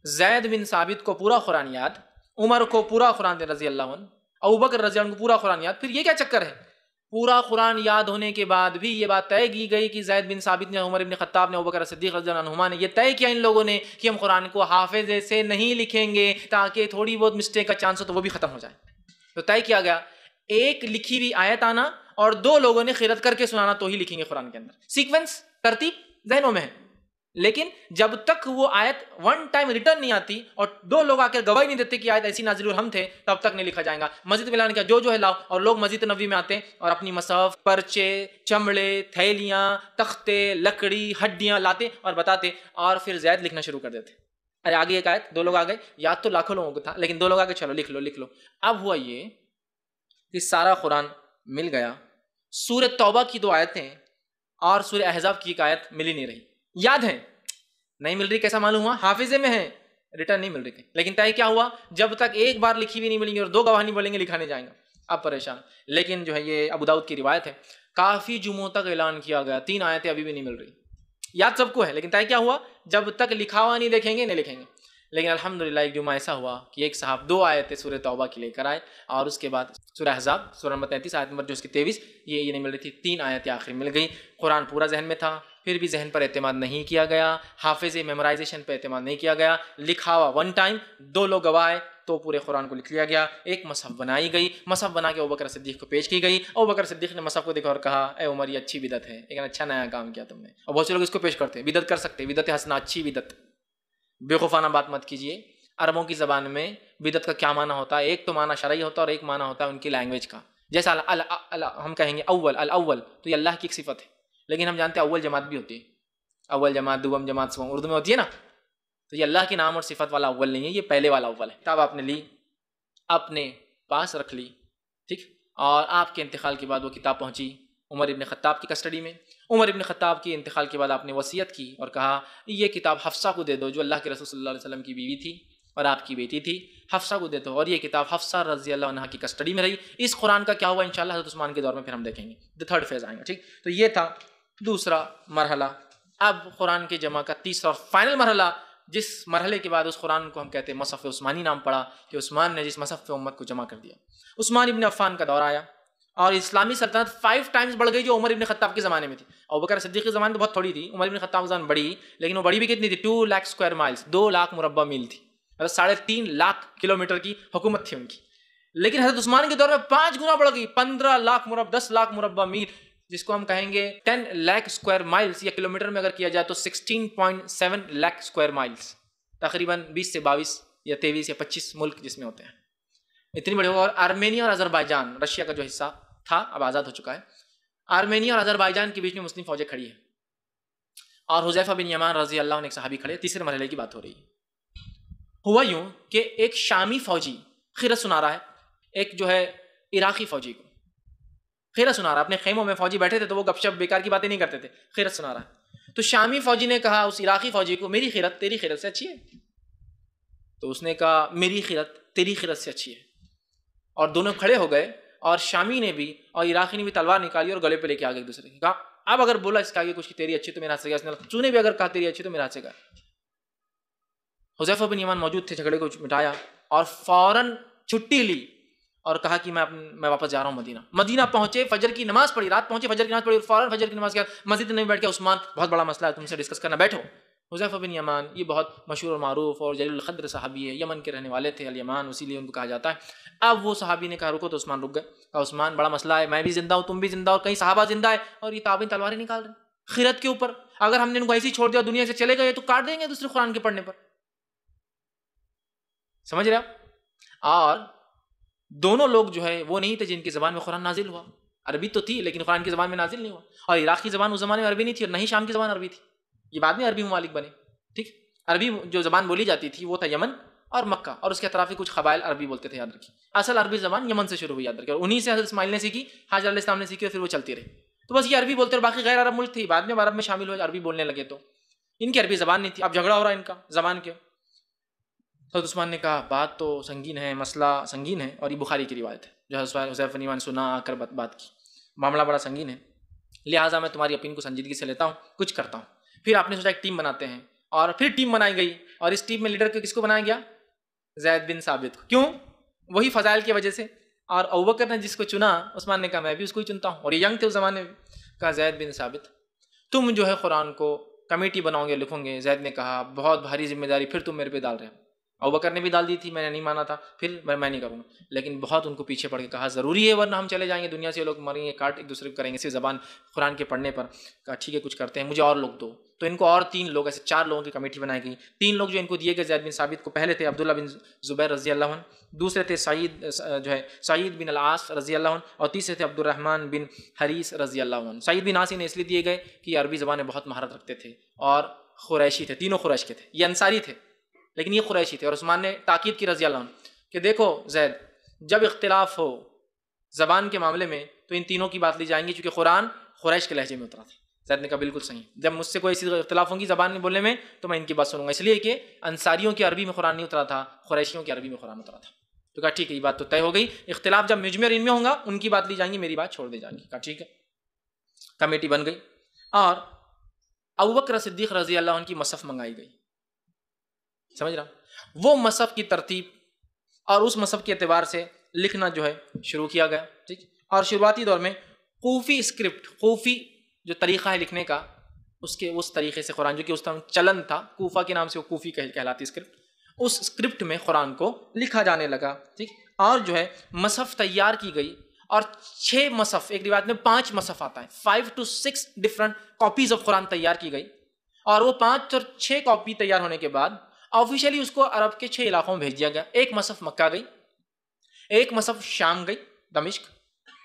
زید بن ثابت کو پورا قرآن یاد, عمر کو پورا قرآن رضی اللہ عنہ, ابوبکر رضی اللہ عنہ کو پورا قرآن یاد, پھر یہ کیا چکر ہے. پورا قرآن یاد ہونے کے بعد بھی یہ بات طے کی گئی کہ زید بن ثابت نے, عمر بن خطاب نے, ابوبکر صدیق رضی اللہ عنہما نے یہ طے کیا ان لوگوں نے کہ ہم قرآن کو حافظے سے نہیں لکھیں گے تاکہ تھوڑی بہت مسٹیک کا چانس ہو تو وہ بھی ختم ہو جائے. تو طے کیا گیا ایک لکھی ہوئی آیت آنا اور 2 لوگوں نے قرأت کر کے سنانا تو ہی لکھیں گے قرآن کے اندر. سیکوینس ترتیب ذہنوں میں ہے, لیکن جب تک وہ آیت 1 ٹائم ریٹرن نہیں آتی اور 2 لوگ آ کر گواہی نہیں دیتے کہ آیت ایسی نازل اور ہم تھے, تب تک نہیں لکھا جائے گا. مسجد میں لانے کا جو ہے لاؤ, اور لوگ مسجد نبوی میں آتے اور اپنی مصحف, پرچے, چمڑے, تھیلیاں, تختے, لکڑی, ہڈیاں لاتے اور بتاتے, اور پھر زید لکھنا شروع کر دیتے. ارے آگے ایک آیت 2 لوگ آ گئے, یاد تو لاکھوں لوگوں کو تھا لیکن 2 لوگ آ گئے, چلو لکھ لو. اب ہوا یہ کہ سارا قرآن مل گیا. سورہ توبہ کی 2 آیتیں اور سورہ احزاب کی 1 آیت مل ہی نہیں رہی. یاد ہے نہیں مل رہی, کیسا معلوم ہوا, حافظے میں ہے, ریٹرن نہیں مل رہی. لیکن طے کیا ہوا, جب تک ایک بار لکھی ہوئی نہیں ملیں گی اور 2 گواہ نہیں بولیں گے لکھا نہیں جائیں گا. اب پریشان. لیکن جو ہے یہ ابو داؤد کی روایت ہے, کافی جمعوں تک اعلان کیا گیا, 3 آیتیں ابھی بھی نہیں مل رہی. یاد سب کو ہے لیکن طے کیا ہوا, جب تک لکھا ہوا نہیں دیکھیں گے نہیں لکھیں گے. لیکن الحمدللہ ایک جمعہ ایسا ہوا کہ ایک صاحب 2 آیتیں سورہ توبہ کی لے کر آئے, اور اس کے بعد سورہ احزاب سورہ نمبر 33 آیت نمبر جو اس کی 23 یہ نہیں مل رہی تھی, 3 آیتیں آخر مل گئی. قرآن پورا ذہن میں تھا, پھر بھی ذہن پر اعتماد نہیں کیا گیا, حافظ میمورائزیشن پہ اعتماد نہیں کیا گیا, لکھا ہوا 1 ٹائم, 2 لوگ گواہ تو پورے قرآن کو لکھ لیا گیا. ایک مصحف بنائی گئی, مصحف بنا کے ابوبکر صدیق کو پیش کی گئی. ابوبکر صدیق نے مصحف کو دیکھا اور کہا اے عمر یہ اچھی بدعت ہے, لیکن اچھا نیا کام کیا تم نے. اور بہت سے لوگ اس کو پیش کرتے ہیں, بدعت کر سکتے, بدعت حسنہ, اچھی بدعت. بیوقوفانہ بات مت کیجیے. عربوں کی زبان میں بدعت کا کیا معنی ہوتا ہے, ایک تو معنی شرعی ہوتا ہے اور ایک معنی ہوتا ہے ان کی لینگویج کا. جیسا ہم کہیں گے الاول تو یہ اللہ کی ایک صفت ہے, لیکن ہم جانتے ہیں اول جماعت بھی ہوتی ہے, اول جماعت, دوم جماعت, سوم اردو میں ہوتی ہے نا, تو یہ اللہ کے نام اور صفت والا اول نہیں ہے, یہ پہلے والا اول ہے. کتاب آپ نے لی, اپنے پاس رکھ لی, ٹھیک, اور آپ کے انتقال کے بعد وہ کتاب پہنچی عمر ابن خطاب کی کسٹڈی میں. عمر ابن خطاب کے انتقال کے بعد آپ نے وصیت کی اور کہا یہ کتاب حفصہ کو دے دو جو اللہ کے رسول صلی اللہ علیہ وسلم کی بیوی تھی اور آپ کی بیٹی تھی, حفصہ کو دے دو. اور یہ کتاب حفصہ رضی اللہ عنہ کی کسٹڈی میں رہی. اس قرآن کا کیا ہوا انشاءاللہ حضرت عثمان کے دور میں پھر ہم دیکھیں گے, 3rd فیز آئیں گا. ٹھیک, تو یہ تھا دوسرا مرحلہ. اب قرآن کے جمع کا تیسرا اور فائنل مرحلہ, جس مرحلے کے بعد اس قرآن کو ہم کہتے ہیں مصحف عثمانی نام پڑا, کہ عثمان نے جس مصحف پہ امت کو جمع کر دیا. عثمان ابن عفان کا دور آیا اور اسلامی سلطنت 5 ٹائمز بڑھ گئی جو عمر ابن خطاب کے زمانے میں تھی. ابوبکر صدیق کے زمانے میں بہت تھوڑی تھی, عمر ابن خطاب کے زمانے بڑی, لیکن وہ بڑی بھی کتنی تھی, 2 لاکھ اسکوائر مائلز, 2 لاکھ مربع میل تھی, مطلب 3.5 لاکھ کلومیٹر کی حکومت تھی ان کی. لیکن حضرت عثمان کے دور میں 5 گنا بڑھ گئی, 15 لاکھ مربع 10 لاکھ مربع میل, جس کو ہم کہیں گے 10 لاکھ اسکوائر مائلز یا کلومیٹر میں اگر کیا جائے تو 16.7 لاکھ اسکوائر مائلز, تقریباً 20 سے 22 یا 23 یا 25 ملک جس میں ہوتے ہیں, اتنی بڑی. اور آرمینیا اور آذربائیجان, رشیا کا جو حصہ تھا اب آزاد ہو چکا ہے, آرمینیا اور آذربائیجان کے بیچ میں مسلم فوجیں کھڑی ہیں, اور حذیفہ بن یمان رضی اللہ عنہ ایک صحابی کھڑے. تیسرے مرحلے کی بات ہو رہی ہے. ہوا یوں کہ ایک شامی فوجی خیرت سنا رہا ہے ایک جو ہے عراقی فوجی کو, خیرت سنا رہا ہے. اپنے خیموں میں فوجی بیٹھے تھے تو وہ گپ شپ بیکار کی باتیں نہیں کرتے تھے, خیرت سنا رہا ہے. تو شامی فوجی نے کہا اس عراقی فوجی کو, میری خیرت تیری خیرت سے اچھی ہے. تو اس نے کہا میری خیرت تیری خیرت سے اچھی ہے, اور دونوں کھڑے ہو گئے, اور شامی نے بھی اور عراقی نے بھی تلوار نکالی اور گلے پہ لے کے آگے ایک دوسرے کے. کہا اب اگر بولا اس کے آگے کچھ کی تیری اچھی تو میرے ہاتھ سے گیا, تو نے بھی اگر کہا تیری اچھی تو میرے ہاتھ سے گیا. حذیفہ بن یمان موجود تھے, جھگڑے کو مٹایا اور فوراً چھٹی لی اور کہا کہ میں واپس جا رہا ہوں مدینہ. مدینہ پہنچے, فجر کی نماز پڑھی, رات پہنچے, فجر کی نماز پڑھی, اور فوراً فجر کی نماز کیا مسجد میں بیٹھ کے, عثمان بہت بڑا مسئلہ ہے تم سے ڈسکس کرنا, بیٹھو. حذیفہ بن یمان یہ بہت مشہور اور معروف اور جلیل القدر صحابی ہے, یمن کے رہنے والے تھے, الیمان اسی لیے ان کو کہا جاتا ہے. اب وہ صحابی نے کہا رکو, تو عثمان رک گئے. کہا عثمان بڑا مسئلہ ہے, میں بھی زندہ ہوں, تم بھی زندہ, اور کئی صحابہ زندہ ہے, اور یہ تابعین تلواریں نکال رہے ہیں خیرت کے اوپر. اگر ہم نے ان کو ایسے ہی چھوڑ دیا دنیا سے چلے گئے تو کاٹ دیں گے دوسرے قرآن کے پڑھنے پر, سمجھ رہے آپ. اور دونوں لوگ جو ہے وہ نہیں تھے جن کی زبان میں قرآن نازل ہوا, عربی تو تھی لیکن قرآن کی زبان میں نازل نہیں ہوا. اور عراق کی زبان اس زمانے میں عربی نہیں تھی, اور نہ ہی شام کی زبان عربی تھی, یہ بعد میں عربی ممالک بنے. ٹھیک, عربی جو زبان بولی جاتی تھی وہ تھا یمن اور مکہ, اور اس کے اطراف کچھ قبائل عربی بولتے تھے, یاد رکھیے. اصل عربی زبان یمن سے شروع ہوئی, یاد رکھیے, اور انہیں سے حضرت اسماعیل نے سیکھی, حاجر علیہ السلام نے سیکھی, اور پھر وہ چلتی رہی. تو بس یہ عربی بولتے, اور باقی غیر عرب ملک تھی, بعد میں عرب میں شامل ہوئے, عربی بولنے لگے, تو ان کی عربی زبان نہیں تھی. اب جھگڑا ہو رہا ہے ان کا زبان کے. حضرت عثمان نے کہا بات تو سنگین ہے, مسئلہ سنگین ہے, اور یہ بخاری کی روایت ہے جو حذیفہ بن یمان سنا آ کر بات کی, معاملہ بڑا سنگین ہے, لہٰذا میں تمہاری اپین کو سنجیدگی سے لیتا ہوں, کچھ کرتا ہوں. پھر آپ نے سوچا ایک ٹیم بناتے ہیں, اور پھر ٹیم بنائی گئی, اور اس ٹیم میں لیڈر کس کو بنایا گیا, زید بن ثابت کو. کیوں؟ وہی فضائل کی وجہ سے. اور ابوبکر نے جس کو چنا, عثمان نے کہا میں بھی اس کو ہی چنتا ہوں, اور یہ ینگ تھے اس زمانے میں. کہا زید بن ثابت تم جو ہے قرآن کو کمیٹی بناؤ گے, لکھوں گے. زید نے کہا بہت بھاری ذمہ داری, پھر تم میرے پہ ڈال رہے ہو. ابوبکر نے بھی ڈال دی تھی, میں نے نہیں مانا تھا, پھر میں نہیں کروں گا, لیکن بہت ان کو پیچھے پڑ کے کہا ضروری ہے ورنہ ہم چلے جائیں گے دنیا سے, یہ لوگ مریں گے, کاٹ ایک دوسرے کو کریں گے صرف زبان قرآن کے پڑھنے پر. کہا ٹھیک ہے کچھ کرتے ہیں, مجھے اور لوگ دو. تو ان کو اور 3 لوگ, ایسے 4 لوگوں کی کمیٹی بنائی گئی. 3 لوگ جو ان کو دیے گئے زید بن ثابت کو, پہلے تھے عبداللہ بن زبیر رضی اللہ عنہ, دوسرے تھے سعید بن العاص رضی اللہ عنہ, اور تیسرے تھے عبد الرحمن بن حریث رضی اللہ عنہ. سعید بن عاص نے اس لیے دیے گئے کہ یہ عربی زبان میں بہت مہارت رکھتے تھے, اور قریشی تھے, تینوں قریش کے تھے, یہ انصاری تھے لیکن یہ قریشی تھے. اور عثمان نے تاکید کی رضی اللہ عنہ کہ دیکھو زید, جب اختلاف ہو زبان کے معاملے میں تو ان تینوں کی بات لی جائیں گی, چونکہ قرآن قریش کے لہجے میں اترا تھا. زید نے کہا بالکل صحیح, جب مجھ سے کوئی ایسی اختلاف ہوں گی زبان میں بولنے میں تو میں ان کی بات سنوں گا, اس لیے کہ انصاریوں کی عربی میں قرآن نہیں اترا تھا, قریشیوں کی عربی میں قرآن اترا تھا. تو کہا ٹھیک ہے یہ بات تو طے ہو گئی, اختلاف جب مجمع ان میں ہوگا ان کی بات لی جائیں گی, میری بات چھوڑ دی جائے گی. کہا ٹھیک ہے. کمیٹی بن گئی, اور ابوبکر صدیق رضی اللہ عنہ کی مصحف منگائی گئی. سمجھ رہا, وہ مصحف کی ترتیب اور اس مصحف کے اعتبار سے لکھنا جو ہے شروع کیا گیا. ٹھیک, اور شروعاتی دور میں کوفی اسکرپٹ, کوفی جو طریقہ ہے لکھنے کا, اس طریقے سے قرآن, جو کہ اس طرح چلن تھا, کوفہ کے نام سے وہ کوفی کہلاتی اسکرپٹ, اس اسکرپٹ میں قرآن کو لکھا جانے لگا. ٹھیک, اور جو ہے مصحف تیار کی گئی, اور 6 مصحف, ایک روایت میں 5 مصحف آتا ہے, 5 to 6 ڈفرنٹ کاپیز آف قرآن تیار کی گئی. اور وہ 5 اور 6 کاپی تیار ہونے کے بعد آفیشیلی اس کو عرب کے 6 علاقوں میں بھیج دیا گیا. ایک مصحف مکہ گئی, ایک مصحف شام گئی دمشق,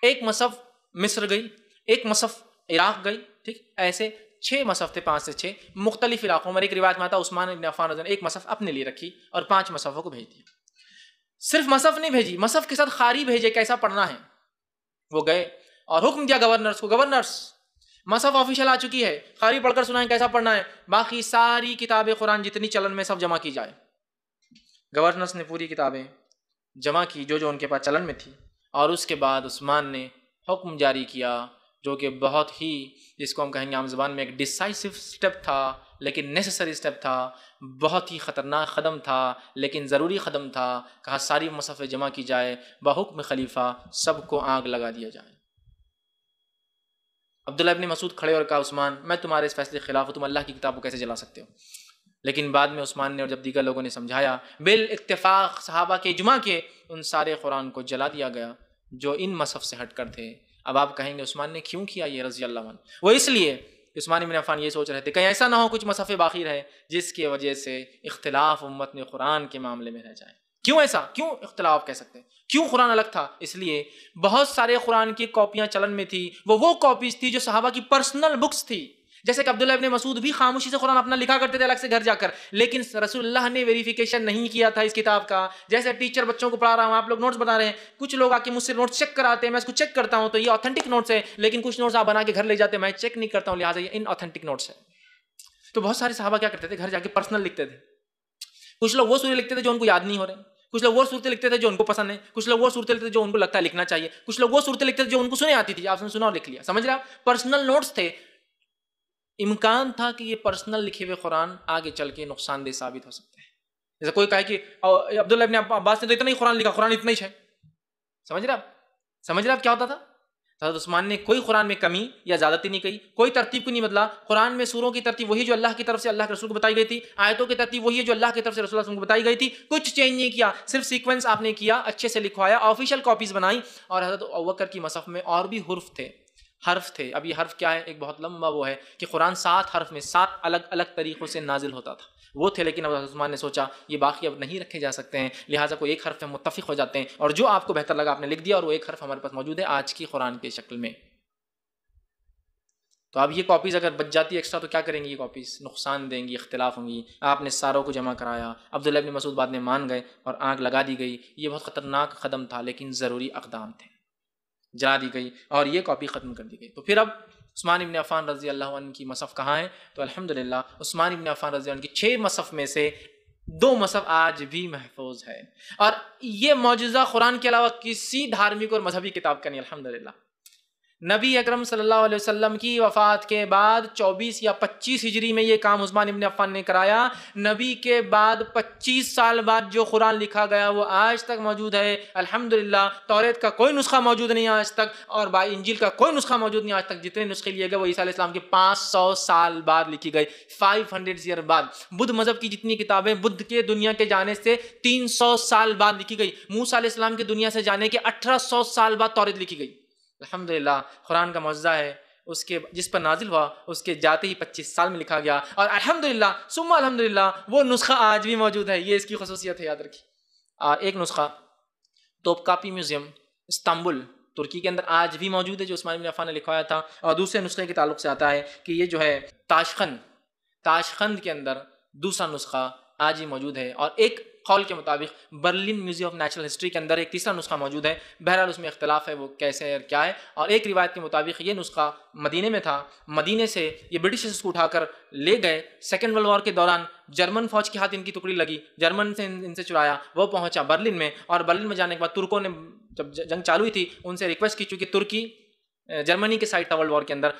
ایک مصحف مصر گئی, ایک مصحف عراق گئی. ٹھیک, ایسے 6 مصحف تھے, 5 سے 6 مختلف علاقوں میں. ایک روایت میں آتا عثمان بن عفان رضی اللہ عنہ ایک مصحف اپنے لیے رکھی اور 5 مصحفوں کو بھیج دیا. صرف مصحف نہیں بھیجی, مصحف کے ساتھ خاری بھیجے کیسا پڑھنا ہے. وہ گئے اور حکم دیا گورنرز کو, گورنرز مصحف آفیشیل آ چکی ہے, خاری پڑھ کر سنائیں کیسا پڑھنا ہے, باقی ساری کتابیں قرآن جتنی چلن میں سب جمع کی جائے. گورنرز نے پوری کتابیں جمع کی جو ان کے پاس چلن میں تھی, اور اس کے بعد عثمان نے حکم جاری کیا جو کہ بہت ہی, جس کو ہم کہیں گے عام زبان میں ایک ڈیسائسو سٹیپ تھا, لیکن نیسسری سٹیپ تھا, بہت ہی خطرناک قدم تھا لیکن ضروری قدم تھا. کہا ساری مصحفیں جمع کی جائے, بحکم خلیفہ سب کو آگ لگا دیا جائے. عبداللہ ابن مسعود کھڑے اور کہا عثمان میں تمہارے اس فیصلے کے خلاف ہوں، تم اللہ کی کتاب کو کیسے جلا سکتے ہو؟ لیکن بعد میں عثمان نے اور جب دیگر لوگوں نے سمجھایا، بالاتفاق صحابہ کے اجماع کے ان سارے قرآن کو جلا دیا گیا جو ان مصحف سے ہٹ کر تھے۔ اب آپ کہیں گے عثمان نے کیوں کیا یہ رضی اللہ عنہ؟ وہ اس لیے عثمان بن عفان یہ سوچ رہے تھے کہیں ایسا نہ ہو کچھ مصحف باقی رہے جس کی وجہ سے اختلاف امت میں قرآن کے معاملے میں رہ جائے۔ کیوں ایسا؟ کیوں اختلاف کہہ سکتے ہیں؟ کیوں قرآن الگ تھا؟ اس لیے بہت سارے قرآن کی کاپیاں چلن میں تھی، وہ کاپیز تھی جو صحابہ کی پرسنل بکس تھی۔ جیسے کہ عبداللہ ابن مسعود بھی خاموشی سے قرآن اپنا لکھا کرتے تھے الگ سے گھر جا کر، لیکن رسول اللہ نے ویریفیکیشن نہیں کیا تھا اس کتاب کا۔ جیسے ٹیچر بچوں کو پڑھا رہا ہوں، آپ لوگ نوٹس بتا رہے ہیں، کچھ لوگ آ کے مجھ سے نوٹس چیک کراتے ہیں، میں اس کو چیک کرتا ہوں تو یہ آتھینٹک نوٹس ہے، لیکن کچھ نوٹس آپ بنا کے گھر لے جاتے ہیں، میں چیک نہیں کرتا ہوں، لہٰذا یہ ان آتھینٹک نوٹس ہے۔ تو بہت سارے صحابہ کیا کرتے تھے، گھر جا کے پرسنل لکھتے تھے۔ کچھ لوگ وہ سورے لکھتے تھے جو ان کو یاد نہیں ہو رہے، کچھ لوگ وہ صورتیں لکھتے تھے جو ان کو پسند ہے، کچھ لوگ وہ صورتیں لکھتے تھے جو ان کو لگتا ہے لکھنا چاہیے، کچھ لوگ وہ صورتیں لکھتے تھے جو ان کو سنے آتی تھی، آپ نے سنا اور لکھ لیا، سمجھ رہے آپ؟ پرسنل نوٹس تھے۔ امکان تھا کہ یہ پرسنل لکھے ہوئے قرآن آگے چل کے نقصان دہ ثابت ہو سکتے ہیں۔ جیسے کوئی کہے کہ عبداللہ ابن عباس نے تو اتنا ہی قرآن لکھا، قرآن اتنا ہی ہے، سمجھ رہے آپ کیا ہوتا تھا؟ حضرت عثمان نے کوئی قرآن میں کمی یا زیادتی نہیں کہی، کوئی ترتیب کو نہیں بدلا۔ قرآن میں سوروں کی ترتیب وہی جو اللہ کی طرف سے اللہ کے رسول کو بتائی گئی تھی، آیتوں کی ترتیب وہی ہے جو اللہ کی طرف سے رسول اللہ کو بتائی گئی تھی، کچھ چینج نہیں کیا، صرف سیکوینس آپ نے کیا، اچھے سے لکھوایا، آفیشیل کاپیز بنائی۔ اور حضرت ابوبکر کی مصحف میں اور بھی حرف تھے۔ اب یہ حرف کیا ہے؟ ایک بہت لمبا وہ ہے کہ قرآن 7 حرف میں 7 الگ الگ طریقوں سے نازل ہوتا تھا، وہ تھے، لیکن اب حضرت عثمان نے سوچا یہ باقی اب نہیں رکھے جا سکتے ہیں، لہٰذا کوئی ایک حرف میں متفق ہو جاتے ہیں، اور جو آپ کو بہتر لگا آپ نے لکھ دیا، اور وہ ایک حرف ہمارے پاس موجود ہے آج کی قرآن کے شکل میں۔ تو اب یہ کاپیز اگر بچ جاتی ہے ایکسٹرا تو کیا کریں گی؟ یہ کاپیز نقصان دیں گی، اختلاف ہوں گی۔ آپ نے ساروں کو جمع کرایا، عبداللہ ابن مسعود بعد میں مان گئے اور آگ لگا دی گئی۔ یہ بہت خطرناک قدم تھا لیکن ضروری اقدام تھے، جلا دی گئی اور یہ کاپی ختم کر دی گئی۔ تو پھر اب عثمان ابن عفان رضی اللہ عنہ کی مصحف کہاں ہے؟ تو الحمدللہ عثمان ابن عفان رضی اللہ عنہ کی 6 مصحف میں سے 2 مصحف آج بھی محفوظ ہے، اور یہ معجزہ قرآن کے علاوہ کسی دھارمک اور مذہبی کتاب کا نہیں۔ الحمدللہ نبی اکرم صلی اللہ علیہ وسلم کی وفات کے بعد 24 یا 25 ہجری میں یہ کام عثمان ابن عفان نے کرایا۔ نبی کے بعد 25 سال بعد جو قرآن لکھا گیا وہ آج تک موجود ہے الحمدللہ۔ توریت کا کوئی نسخہ موجود نہیں آج تک، اور انجیل کا کوئی نسخہ موجود نہیں آج تک۔ جتنے نسخے لیے گئے وہ عیسیٰ علیہ السلام کے 500 سال بعد لکھی گئی، 500 ایئر بعد۔ بدھ مذہب کی جتنی کتابیں بدھ کے دنیا کے جانے سے 300 سال بعد لکھی گئی۔ موسیٰ علیہ السلام کے دنیا سے جانے کے 1800 سال بعد توریت لکھی گئی۔ الحمدللہ قرآن کا معجزہ ہے، اس کے جس پر نازل ہوا اس کے جاتے ہی 25 سال میں لکھا گیا، اور الحمدللہ ثم الحمدللہ وہ نسخہ آج بھی موجود ہے۔ یہ اس کی خصوصیت ہے، یاد رکھیے۔ اور ایک نسخہ توپکاپی میوزیم استنبول ترکی کے اندر آج بھی موجود ہے جو عثمان بن عفان نے لکھوایا تھا، اور دوسرے نسخے کے تعلق سے آتا ہے کہ یہ جو ہے تاشقند کے اندر دوسرا نسخہ آج ہی موجود ہے، اور ایک قول کے مطابق Berlin museum of natural history کے اندر ایک تیسرا نسخہ موجود ہے۔ بہرحال اس میں اختلاف ہے وہ کیسے ہے اور کیا ہے، اور ایک روایت کے مطابق یہ نسخہ مدینے میں تھا، مدینے سے یہ برٹش اس کو اٹھا کر لے گئے، سیکنڈ ورلڈ وار کے دوران جرمن فوج کے ہاتھ ان کی ٹکڑی لگی، جرمن سے ان سے چرایا، وہ پہنچا برلن میں، اور برلن میں جانے کے بعد ترکوں نے جب جنگ چالو ہوئی تھی ان سے ریکویسٹ کی، چونکہ ترکی جرمنی کے سائڈ تھا ورلڈ وار کے اندر،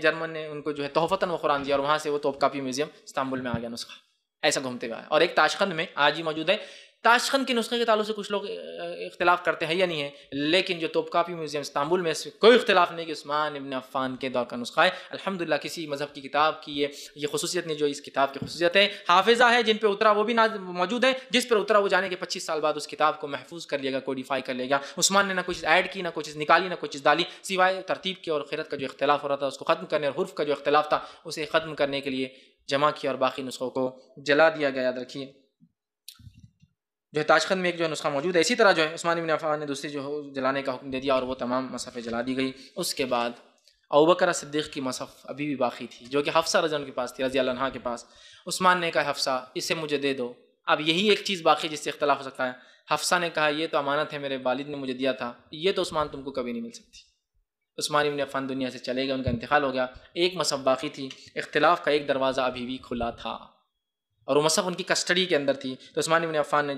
جرمن نے ان کو جو ہے تحفتاً وہ قرآن دیا، اور وہاں سے وہ توپکاپی میوزیم استنبول میں آ گیا نسخہ، ایسا گھومتے ہوئے آیا۔ اور ایک تاشقند میں آج ہی موجود ہے۔ تاشقند کے نسخے کے تعلق سے کچھ لوگ اختلاف کرتے ہیں یا نہیں ہے، لیکن جو توپکاپی میوزیم استنبول میں سے کوئی اختلاف نہیں کہ عثمان ابن عفان کے دور کا نسخہ ہے۔ الحمدللہ کسی مذہب کی کتاب کی یہ خصوصیت نہیں جو اس کتاب کی خصوصیت ہے۔ حافظہ ہے جن پہ اترا وہ بھی موجود ہے، جس پر اترا وہ جانے کے 25 سال بعد اس کتاب کو محفوظ کر لے گا، کوڈیفائی کر لے گا۔ عثمان نے نہ کوئی چیز ایڈ کی، نہ کوئی چیز نکالی، نہ کوئی چیز ڈالی، سوائے ترتیب کے اور قرأت کا جو اختلاف ہو رہا تھا اس کو ختم کرنے، اور حرف کا جو اختلاف تھا اسے ختم کرنے کے لیے جمع کیا، اور باقی نسخوں کو جلا دیا گیا۔ یاد رکھیے جو ہے تاشقند میں ایک جو نسخہ موجود ہے، اسی طرح جو ہے عثمان بن عفان نے دوسری جو جلانے کا حکم دے دیا، اور وہ تمام مصحفیں جلا دی گئی۔ اس کے بعد ابوبکر صدیق کی مصحف ابھی بھی باقی تھی جو کہ حفصہ رضی اللہ عنہ کے پاس تھی، رضی اللہ عنہ کے پاس۔ عثمان نے کہا حفصہ اسے مجھے دے دو۔ اب یہی ایک چیز باقی جس سے اختلاف ہو سکتا ہے۔ حفصہ نے کہا یہ تو امانت ہے، میرے والد نے مجھے دیا تھا، یہ تو عثمان تم کو کبھی نہیں مل سکتی۔ عثمان بن عفان دنیا سے چلے گئے، ان کا انتقال ہو گیا، ایک مصحف باقی تھی، اختلاف کا ایک دروازہ ابھی بھی کھلا تھا، اور وہ مصحف ان کی کسٹڈی کے اندر تھی۔ تو عثمان بن عفان نے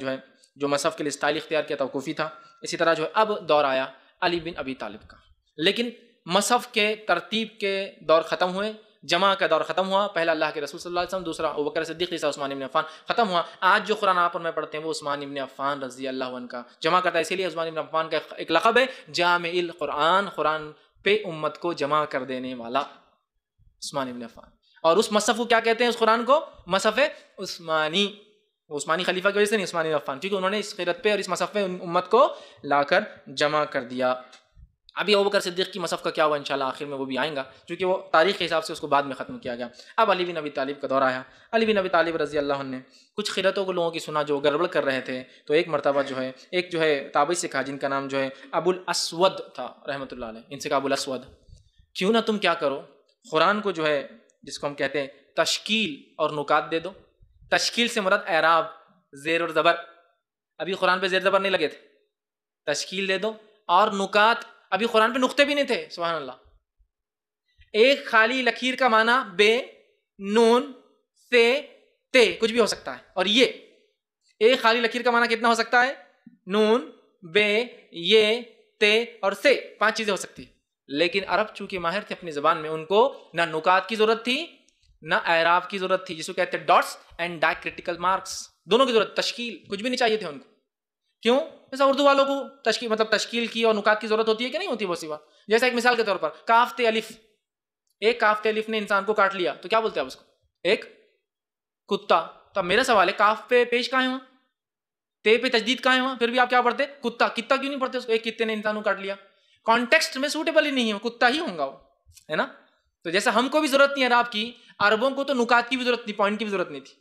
جو مصحف کے لیے اسٹائل اختیار کیا تھا وہ کوفی تھا۔ اسی طرح اب دور آیا علی بن ابی طالب کا، لیکن مصحف کے ترتیب کے دور ختم ہوئے، جمع کا دور ختم ہوا، پہلا اللہ کے رسول صلی اللہ علیہ وسلم، دوسرا ابوبکر صدیق، تیسرا عثمان بن عفان، ختم ہوا۔ آج جو قرآن آپ اور میں پڑھتے ہیں وہ عثمان بن عفان رضی اللہ عنہ کا جمع کرتا ہے، اسی لیے عثمان بن عفان کا ایک لقب ہے جامع القرآن، قرآن پہ امت کو جمع کر دینے والا عثمان ابن عفان. اور اس مصحف کو کیا کہتے ہیں؟ اس قرآن کو مصحف عثمانی. عثمانی خلیفہ کی وجہ سے نہیں، عثمان ابن عفان، کیونکہ انہوں نے اس قرت پہ اور اس مصحف پہ امت کو لا کر جمع کر دیا. ابھی ابوبکر صدیق کی مصحف کا کیا ہوا انشاءاللہ آخر میں وہ بھی آئیں گا، کیونکہ وہ تاریخ کے حساب سے اس کو بعد میں ختم کیا گیا. اب علی بن ابی طالب کا دور آیا. علی بن ابی طالب رضی اللہ عنہ نے کچھ خیرتوں کو لوگوں کی سنا جو گڑبڑ کر رہے تھے. تو ایک مرتبہ ایک تابعی سے کہا جن کا نام ابو الاسود تھا رحمۃ اللہ علیہ. ان سے کہا ابو الاسود کیوں نہ تم کیا کرو، قرآن کو جس کو ہم کہتے ہیں تشکیل اور نکات دے دو. تشکیل سے مراد اعراب، زیر اور زبر. ابھی قرآن پہ زیر زبر نہیں لگے تھے. تشکیل دے دو. اور نکات، ابھی قرآن پہ نقطے بھی نہیں تھے. سبحان اللہ. ایک خالی لکیر کا معنی بے، نون، سے، تے کچھ بھی ہو سکتا ہے. اور یہ ایک خالی لکیر کا معنی کتنا ہو سکتا ہے؟ نون، بے، یہ، تے اور سے، 5 چیزیں ہو سکتی. لیکن عرب چونکہ ماہر تھے اپنی زبان میں، ان کو نہ نکات کی ضرورت تھی نہ اعراب کی ضرورت تھی، جس کو کہتے ہیں ڈاٹس اینڈ ڈائیکریٹیکل مارکس، دونوں کی ضرورت. تشکیل کچھ بھی نہیں چاہیے تھے ان کو. کیوں؟ جیسا اردو والوں کو تشکیل کی اور نکات کی ضرورت ہوتی ہے کہ نہیں ہوتی وہ سوا. جیسا ایک مثال کے طور پر کاف تے الف، ایک کاف تے الف نے انسان کو کاٹ لیا تو کیا بولتے ہیں آپ اس کو؟ ایک کتا. تو اب میرا سوال ہے کاف پہ پیش کہاں ہوا، تے پہ تجدید کہاں ہوا، پھر بھی آپ کیا پڑھتے؟ کتا. کتا کیوں نہیں پڑھتے اس کو؟ ایک کتے نے انسان کو کاٹ لیا. کانٹیکسٹ میں سوٹیبل ہی نہیں ہے، کتا ہی ہوگا وہ، ہے نا. تو جیسا ہم کو بھی ضرورت نہیں ہے عرب کی، عربوں کو تو نکات کی بھی ضرورت نہیں، پوائنٹ کی بھی ضرورت نہیں تھی.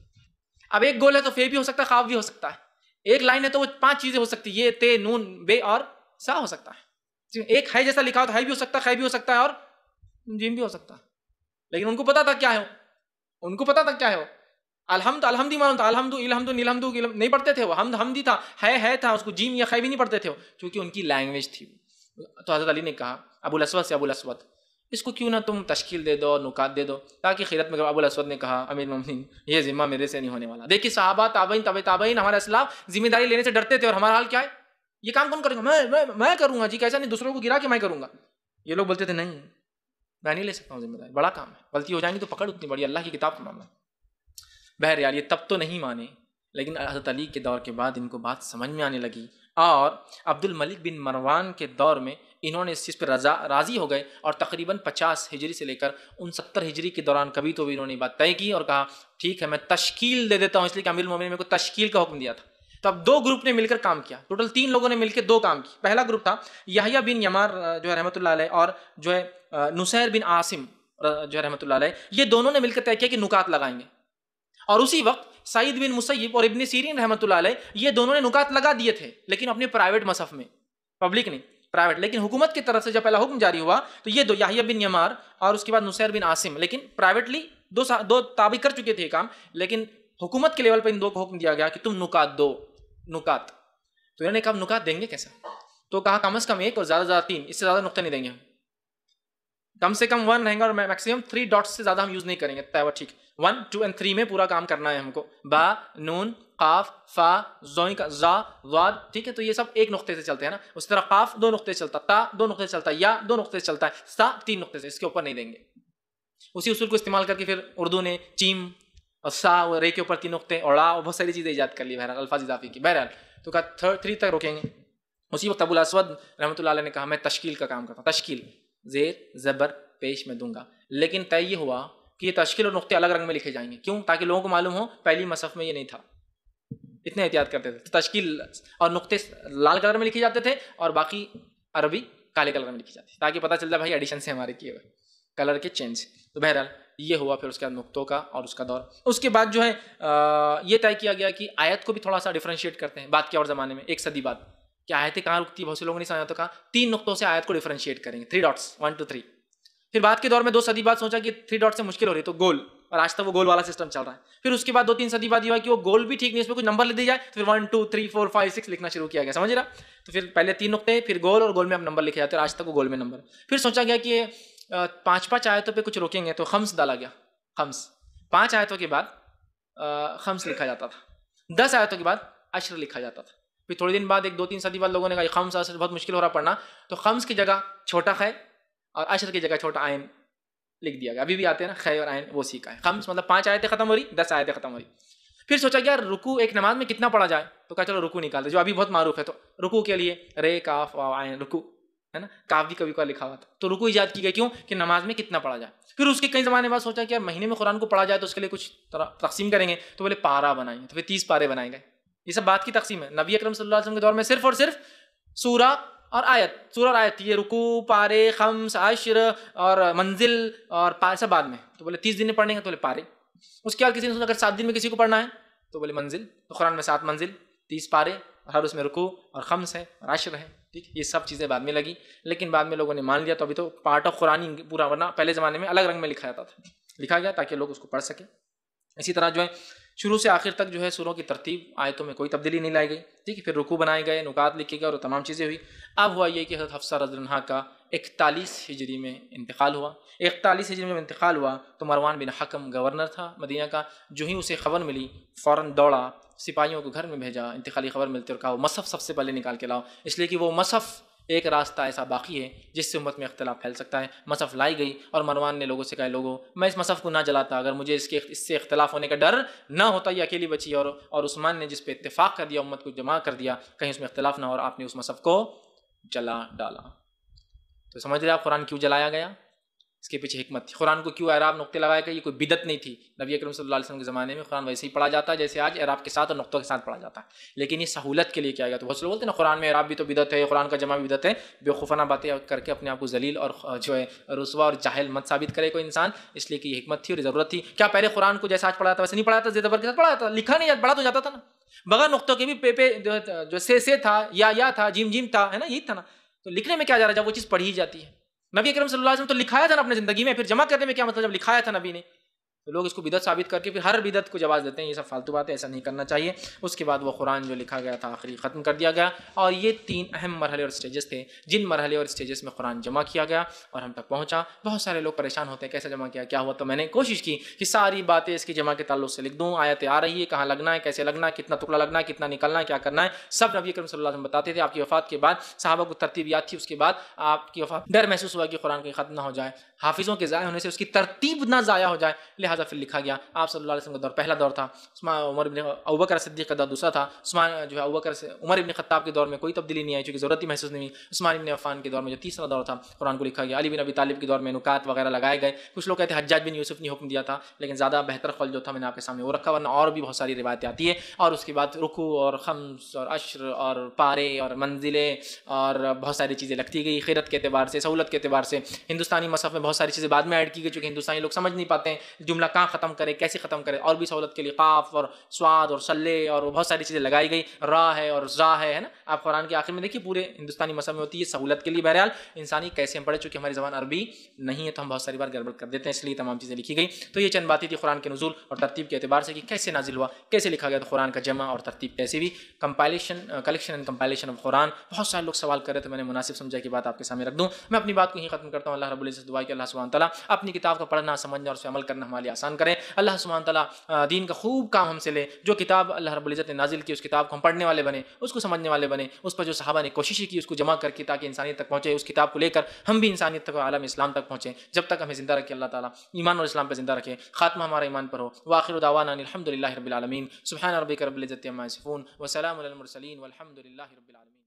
اب ایک گول ہے تو فے بھی ہو سکتا ہے، خاف بھی ہو سکتا ہے. ایک لائن ہے تو وہ 5 چیزیں ہو سکتی، یہ، تے، نون، بے اور سا ہو سکتا ہے. ایک ہے جیسا لکھا ہو تو ہے بھی ہو سکتا ہے، خے بھی ہو سکتا ہے اور جیم بھی ہو سکتا ہے. لیکن ان کو پتا تھا کیا ہے، ان کو پتا تھا کیا ہے. الحمد الحمدی معلوم تھا، الحمد الحمد الحمد نہیں پڑھتے تھے وہ، حمد حمدی تھا، ہے تھا، اس کو جیم یا خے بھی نہیں پڑھتے تھے کیونکہ ان کی لینگویج تھی. تو حضرت علی نے کہا ابو الاسود سے، ابو الاسود اس کو کیوں نہ تم تشکیل دے دو اور نکات دے دو تاکہ خیرت میں. ابو الاسود نے کہا امیر المومنین یہ ذمہ میرے سے نہیں ہونے والا. دیکھیے صحابہ، تابعین، تبع تابعین، ہمارے اسلاف ذمہ داری لینے سے ڈرتے تھے، اور ہمارا حال کیا ہے؟ یہ کام کون کرے گا؟ میں کروں گا جی. کیسا نہیں، دوسروں کو گرا کے میں کروں گا. یہ لوگ بولتے تھے نہیں میں نہیں لے سکتا ہوں ذمہ داری، بڑا کام ہے، غلطی ہو جائیں گی تو پکڑ اتنی بڑی، اللہ کی کتاب کا معاملہ. بہرحال یہ تب تو نہیں مانے، لیکن حضرت علی کے دور کے بعد ان کو بات سمجھ میں آنے لگی. اور عبد الملک بن مروان کے دور میں انہوں نے اس چیز پہ راضی ہو گئے، اور تقریباً 50 ہجری سے لے کر 69 ہجری کے دوران کبھی تو بھی انہوں نے بات طے کی اور کہا ٹھیک ہے میں تشکیل دے دیتا ہوں، اس لیے کہ امیر المومنین نے میرے کو تشکیل کا حکم دیا تھا. تو اب 2 گروپ نے مل کر کام کیا، ٹوٹل 3 لوگوں نے مل کے 2 کام کی. پہلا گروپ تھا یحییٰ بن یمار رحمۃ اللہ علیہ، اور نصیر بن عاصم رحمۃ اللہ علیہ. یہ دونوں نے مل کر طے کیا کہ نکات لگائیں گے. اور اسی وقت سعید بن مسیب اور ابن سیرین رحمۃ اللہ علیہ یہ دونوں نے نکات لگا دیے تھے، لیکن اپنے پرائیویٹ مصحف میں، پبلک نہیں، پرائیویٹ. لیکن حکومت کی طرف سے جب پہلا حکم جاری ہوا تو یہ 2 یحییٰ بن یمار اور اس کے بعد نصیر بن عاصم، لیکن پرائیویٹلی 2 تابع کر چکے تھے کام، لیکن حکومت کے لیول پہ ان 2 کو حکم دیا گیا کہ تم نکات دو. نکات تو انہوں نے کہا نکات دیں گے کیسا؟ تو کہا کم از کم 1 اور زیادہ 3، اس سے زیادہ نقطے نہیں دیں گے. کم سے کم 1 رہیں گا اور میکسیمم 3 ڈاٹس سے زیادہ ہم یوز نہیں کریں گے. ٹھیک 1 2 اور 3 میں پورا کام کرنا ہے ہم کو. با، نون، قاف، فا، زوئیں کا زا، ضاد، ٹھیک ہے. تو یہ سب 1 نقطے سے چلتے ہیں نا. اس طرح قاف 2 نقطے سے چلتا، تا 2 نقطے سے چلتا، یا 2 نقطے سے چلتا ہے، سا 3 نقطے سے، اس کے اوپر نہیں دیں گے. اسی اصول کو استعمال کر کے پھر اردو نے چیم اور سا اور رے کے اوپر 3 نقطے اور ڑا اور بہت ساری چیزیں ایجاد کر لی، بہرحال الفاظ اضافی کی. بہرحال تو کہا 3 تک روکیں گے. اسی وقت ابو الاسود رحمۃ اللہ علیہ نے کہا میں تشکیل کا کام کرتا ہوں، تشکیل زیر زبر پیش میں دوں گا. لیکن طے یہ ہوا کہ یہ تشکیل اور نقطے الگ رنگ میں لکھے جائیں گے. کیوں؟ تاکہ لوگوں کو معلوم ہو پہلی مصحف میں یہ نہیں تھا. اتنے احتیاط کرتے تھے. تشکیل اور نقطے لال کلر میں لکھے جاتے تھے اور باقی عربی کالے کلر میں لکھی جاتی تاکہ پتہ چل جائے بھائی ایڈیشن سے ہمارے کیے ہوئے کلر کے چینج. تو بہرحال یہ ہوا. پھر اس کے بعد نقطوں کا اور اس کا دور. اس کے بعد جو ہے یہ طے کیا گیا کہ آیت کو بھی تھوڑا سا ڈفرینشیٹ کرتے ہیں. بات کے اور زمانے میں 1 صدی بعد کہ آیتیں کہاں رکتی ہے، بہت سے لوگوں نے سمجھا تو کہا 3 نقطوں سے آیت کو ڈفرینشیٹ کریں گے، 3 ڈاٹس 1 2 3. پھر بعد کے دور میں 2 صدی بعد سوچا کہ 3 ڈاٹ سے مشکل ہو رہی ہے تو گول، اور آج تک وہ گول والا سسٹم چل رہا ہے. پھر اس کے بعد 2 3 صدی بعد یہ ہوا کہ وہ گول بھی ٹھیک نہیں، اس پہ کچھ نمبر لکھ دی جائے. تو پھر 1 2 3 4 5 6 لکھنا شروع کیا گیا. سمجھ رہا؟ تو پھر پہلے 3 نقطے، پھر گول، اور گول میں اب نمبر لکھے جاتے ہیں، اور آج تک وہ گول میں نمبر. پھر سوچا گیا کہ 5 آیتوں پہ کچھ روکیں گے تو خمس ڈالا گیا. خمس 5 آیتوں کے بعد خمس لکھا جاتا تھا، 10 آیتوں کے بعد عشر لکھا جاتا تھا. پھر تھوڑے دن بعد 1 2 3 صدی بعد لوگوں نے کہا خمس عشر بہت مشکل ہو رہا پڑھنا، تو خمس کی جگہ چھوٹا خے اور عشر کی جگہ چھوٹا عین لکھ دیا گیا. ابھی بھی آتے ہیں نا خے اور عین، وہ سیکھا ہے. خمس مطلب 5 آیتیں ختم ہو رہی، 10 آیتیں ختم ہو رہی. پھر سوچا گیا رکوع ایک نماز میں کتنا پڑھا جائے، تو کہا چلو رکوع نکالتے جو ابھی بہت معروف ہے. تو رکوع کے لیے رے کاف واو عین رکوع ہے نا, کاف بھی کبھی کبھار لکھا ہوا تھا. تو رکوع ایجاد کی گئی کیوں, کہ نماز میں کتنا پڑھا جائے. پھر اس کے کئی زمانے بعد سوچا کہ یار مہینے میں قرآن کو پڑھا جائے تو اس کے لیے کچھ تقسیم کریں گے, تو بولے پارا بنائیں گے, تو پھر 30 پارے بنائے گئے. یہ سب بات کی تقسیم ہے. نبی اکرم صلی اللہ علیہ وسلم کے دور میں صرف اور صرف سورہ اور آیت, یہ رکوع, پارے, خمس, عشر اور منزل اور سب بعد میں. تو بولے 30 دن میں پڑھنے کا, تو بولے پارے. اس کے بعد کسی نے سوچا اگر 7 دن میں کسی کو پڑھنا ہے تو بولے منزل. تو قرآن میں 7 منزل, 30 پارے, اور ہر اس میں رکوع اور خمس ہے اور عشر ہے. ٹھیک, یہ سب چیزیں بعد میں لگی, لیکن بعد میں لوگوں نے مان لیا. تو ابھی تو پارٹ آف قرآن ہی پورا, ورنہ پہلے زمانے میں الگ رنگ میں لکھا جاتا تھا, لکھا گیا تاکہ لوگ اس کو پڑھ سکیں. اسی طرح جو ہے شروع سے آخر تک جو ہے سوروں کی ترتیب آیتوں میں کوئی تبدیلی نہیں لائی گئی. ٹھیک ہے, پھر رکوع بنائے گئے, نکات لکھے گئے اور تمام چیزیں ہوئی. اب ہوا یہ کہ حضرت حفصہ رضی اللہ عنہا کا 41 ہجری میں انتقال ہوا. 41 ہجری میں انتقال ہوا تو مروان بن حکم گورنر تھا مدینہ کا. جو ہی اسے خبر ملی فوراً دوڑا, سپاہیوں کو گھر میں بھیجا, انتقالی خبر ملتے اور کہا وہ مصحف سب سے پہلے نکال کے لاؤ, اس لیے کہ وہ مصحف ایک راستہ ایسا باقی ہے جس سے امت میں اختلاف پھیل سکتا ہے. مصحف لائی گئی اور مروان نے لوگوں سے کہا لوگوں میں اس مصحف کو نہ جلاتا اگر مجھے اس سے اختلاف ہونے کا ڈر نہ ہوتا. یہ اکیلی بچی اور عثمان نے جس پہ اتفاق کر دیا, امت کو جمع کر دیا, کہیں اس میں اختلاف نہ ہو, اور آپ نے اس مصحف کو جلا ڈالا. تو سمجھ رہے آپ قرآن کیوں جلایا گیا, اس کے پیچھے حکمت تھی. قرآن کو کیوں اعراب نقطے لگایا گیا, یہ کوئی بدعت نہیں تھی. نبی اکرم صلی اللہ علیہ وسلم کے زمانے میں قرآن ویسے ہی پڑھا جاتا ہے جیسے آج اعراب کے ساتھ اور نقطوں کے ساتھ پڑھا جاتا ہے, لیکن یہ سہولت کے لیے کیا گیا. تو بہت سے لوگ بولتے ہیں نا قرآن میں اعراب بھی تو بدعت ہے, قرآن کا جمع بھی بدعت ہے. بیوقوفانہ باتیں کر کے اپنے آپ کو ذلیل اور جو ہے رسوا اور جاہل مت ثابت کرے کوئی انسان, اس لیے کہ یہ حکمت تھی اور ضرورت تھی. کیا پہلے قرآن کو جیسا آج پڑھا تھا ویسے نہیں پڑھا تھا, زیر زبر کے ساتھ پڑھا تھا, لکھا نہیں پڑھا تو جاتا تھا نا, بغیر نقطوں کے بھی پے جو سے تھا, یا تھا, جیم تھا, ہے نا, یہی تھا نا. تو لکھنے میں کیا جا رہا ہے جب وہ چیز پڑھی جاتی ہے. نبی اکرم صلی اللہ علیہ وسلم تو لکھایا تھا نا اپنے زندگی میں, پھر جمع کرنے میں کیا مطلب, جب لکھایا تھا نبی نے تو لوگ اس کو بدعت ثابت کر کے پھر ہر بدعت کو جواز دیتے ہیں. یہ سب فالتو بات ہے, ایسا نہیں کرنا چاہیے. اس کے بعد وہ قرآن جو لکھا گیا تھا آخری ختم کر دیا گیا, اور یہ 3 اہم مرحلے اور اسٹیجز تھے جن مرحلے اور اسٹیجز میں قرآن جمع کیا گیا اور ہم تک پہنچا. بہت سارے لوگ پریشان ہوتے ہیں کیسے جمع کیا, کیا ہوا. تو میں نے کوشش کی کہ ساری باتیں اس کی جمع کے تعلق سے لکھ دوں, آیتیں آ رہی ہے, کہاں لگنا ہے, کیسے لگنا ہے, کتنا ٹکڑا لگنا ہے, کتنا نکلنا ہے, کیا کرنا ہے, سب نبی اکرم صلی اللہ علیہ وسلم بتاتے تھے. آپ کی وفات کے بعد صحابہ کو ترتیب یاد تھی, اس کے بعد آپ کی وفات ڈر محسوس ہوا کہ قرآن کہیں ختم نہ ہو جائے, حافظوں کے ضائع ہونے سے اس کی ترتیب نہ ضائع ہو جائے, لہٰذا پھر لکھا گیا. آپ صلی اللہ علیہ وسلم کا دور پہلا دور تھا, عمر بن ابوبکر صدیق کا دور دوسرا تھا, عثمان جو ہے ابوبکر سے عمر بن خطاب کے دور میں کوئی تبدیلی نہیں آئی چونکہ ضرورت ہی محسوس نہیں ہوئی. عثمان بن عفان کے دور میں جو تیسرا دور تھا قرآن کو لکھا گیا. علی بن ابی طالب کے دور میں نکات وغیرہ لگائے گئے. کچھ لوگ کہتے ہیں حجاج بن یوسف نے حکم دیا تھا, لیکن زیادہ بہتر قول جو تھا میں نے آپ کے سامنے وہ رکھا, ورنہ اور بھی بہت ساری روایتیں آتی ہے. اور اس کے بعد رکوع اور خمس اور عشر اور پارے اور منزلیں اور بہت ساری چیزیں لگتی گئی خیرت کے اعتبار سے, سہولت کے اعتبار سے. ہندوستانی مصحف میں بہت ساری چیزیں بعد میں ایڈ کی گئی چونکہ ہندوستانی لوگ سمجھ نہیں پاتے ہیں جملہ کہاں ختم کرے, کیسے ختم کرے, اور بھی سہولت کے لیے قاف اور سواد اور صلے اور بہت ساری چیزیں لگائی گئی, را ہے اور زا ہے نا. آپ قرآن کے آخر میں دیکھیے پورے ہندوستانی مصحف میں ہوتی ہے سہولت کے لیے. بہرحال انسانی کیسے ہم پڑھے, چونکہ ہماری زبان عربی نہیں ہے تو ہم بہت ساری بار گڑبڑ کر دیتے ہیں, اس لیے تمام چیزیں لکھی گئی. تو یہ چند باتیں تھی قرآن کے نزول اور ترتیب کے اعتبار سے کہ کیسے نازل ہوا, کیسے لکھا گیا, تو قرآن کا جمع اور ترتیب کیسے بھی. کلیکشن اینڈ کمپائلیشن آف قرآن, بہت سارے لوگ سوال کر رہے تھے, میں نے مناسب سمجھا کہ بات آپ کے سامنے رکھ دوں. میں اپنی بات کو یہیں ختم کرتا ہوں. اللہ رب العزت دعا کہ اللہ سبحانہ تعالیٰ اپنی کتاب کو پڑھنا, سمجھنا اور اس پہ عمل کرنا ہمارے لیے آسان کرے. اللہ سبحانہ تعالیٰ دین کا خوب کام ہم سے لے. جو کتاب اللہ رب العزت نے نازل کی اس کتاب کو ہم پڑھنے والے بنے, اس کو سمجھنے والے بنے, اس پر جو صحابہ نے کوشش کی اس کو جمع کر کے تاکہ انسانیت تک پہنچے. اس کتاب کو لے کر ہم بھی انسانیت تک, عالم اسلام تک پہنچیں. جب تک ہمیں زندہ رکھے اللہ تعالیٰ, ایمان اور اسلام پہ زندہ رکھے, خاتمہ ہمارا ایمان پر ہو. وآخر دعوانا الحمدللہ رب العالمین. سبحان ربک رب العزت عما یصفون وسلام علی المرسلین والحمد للہ رب العالمین.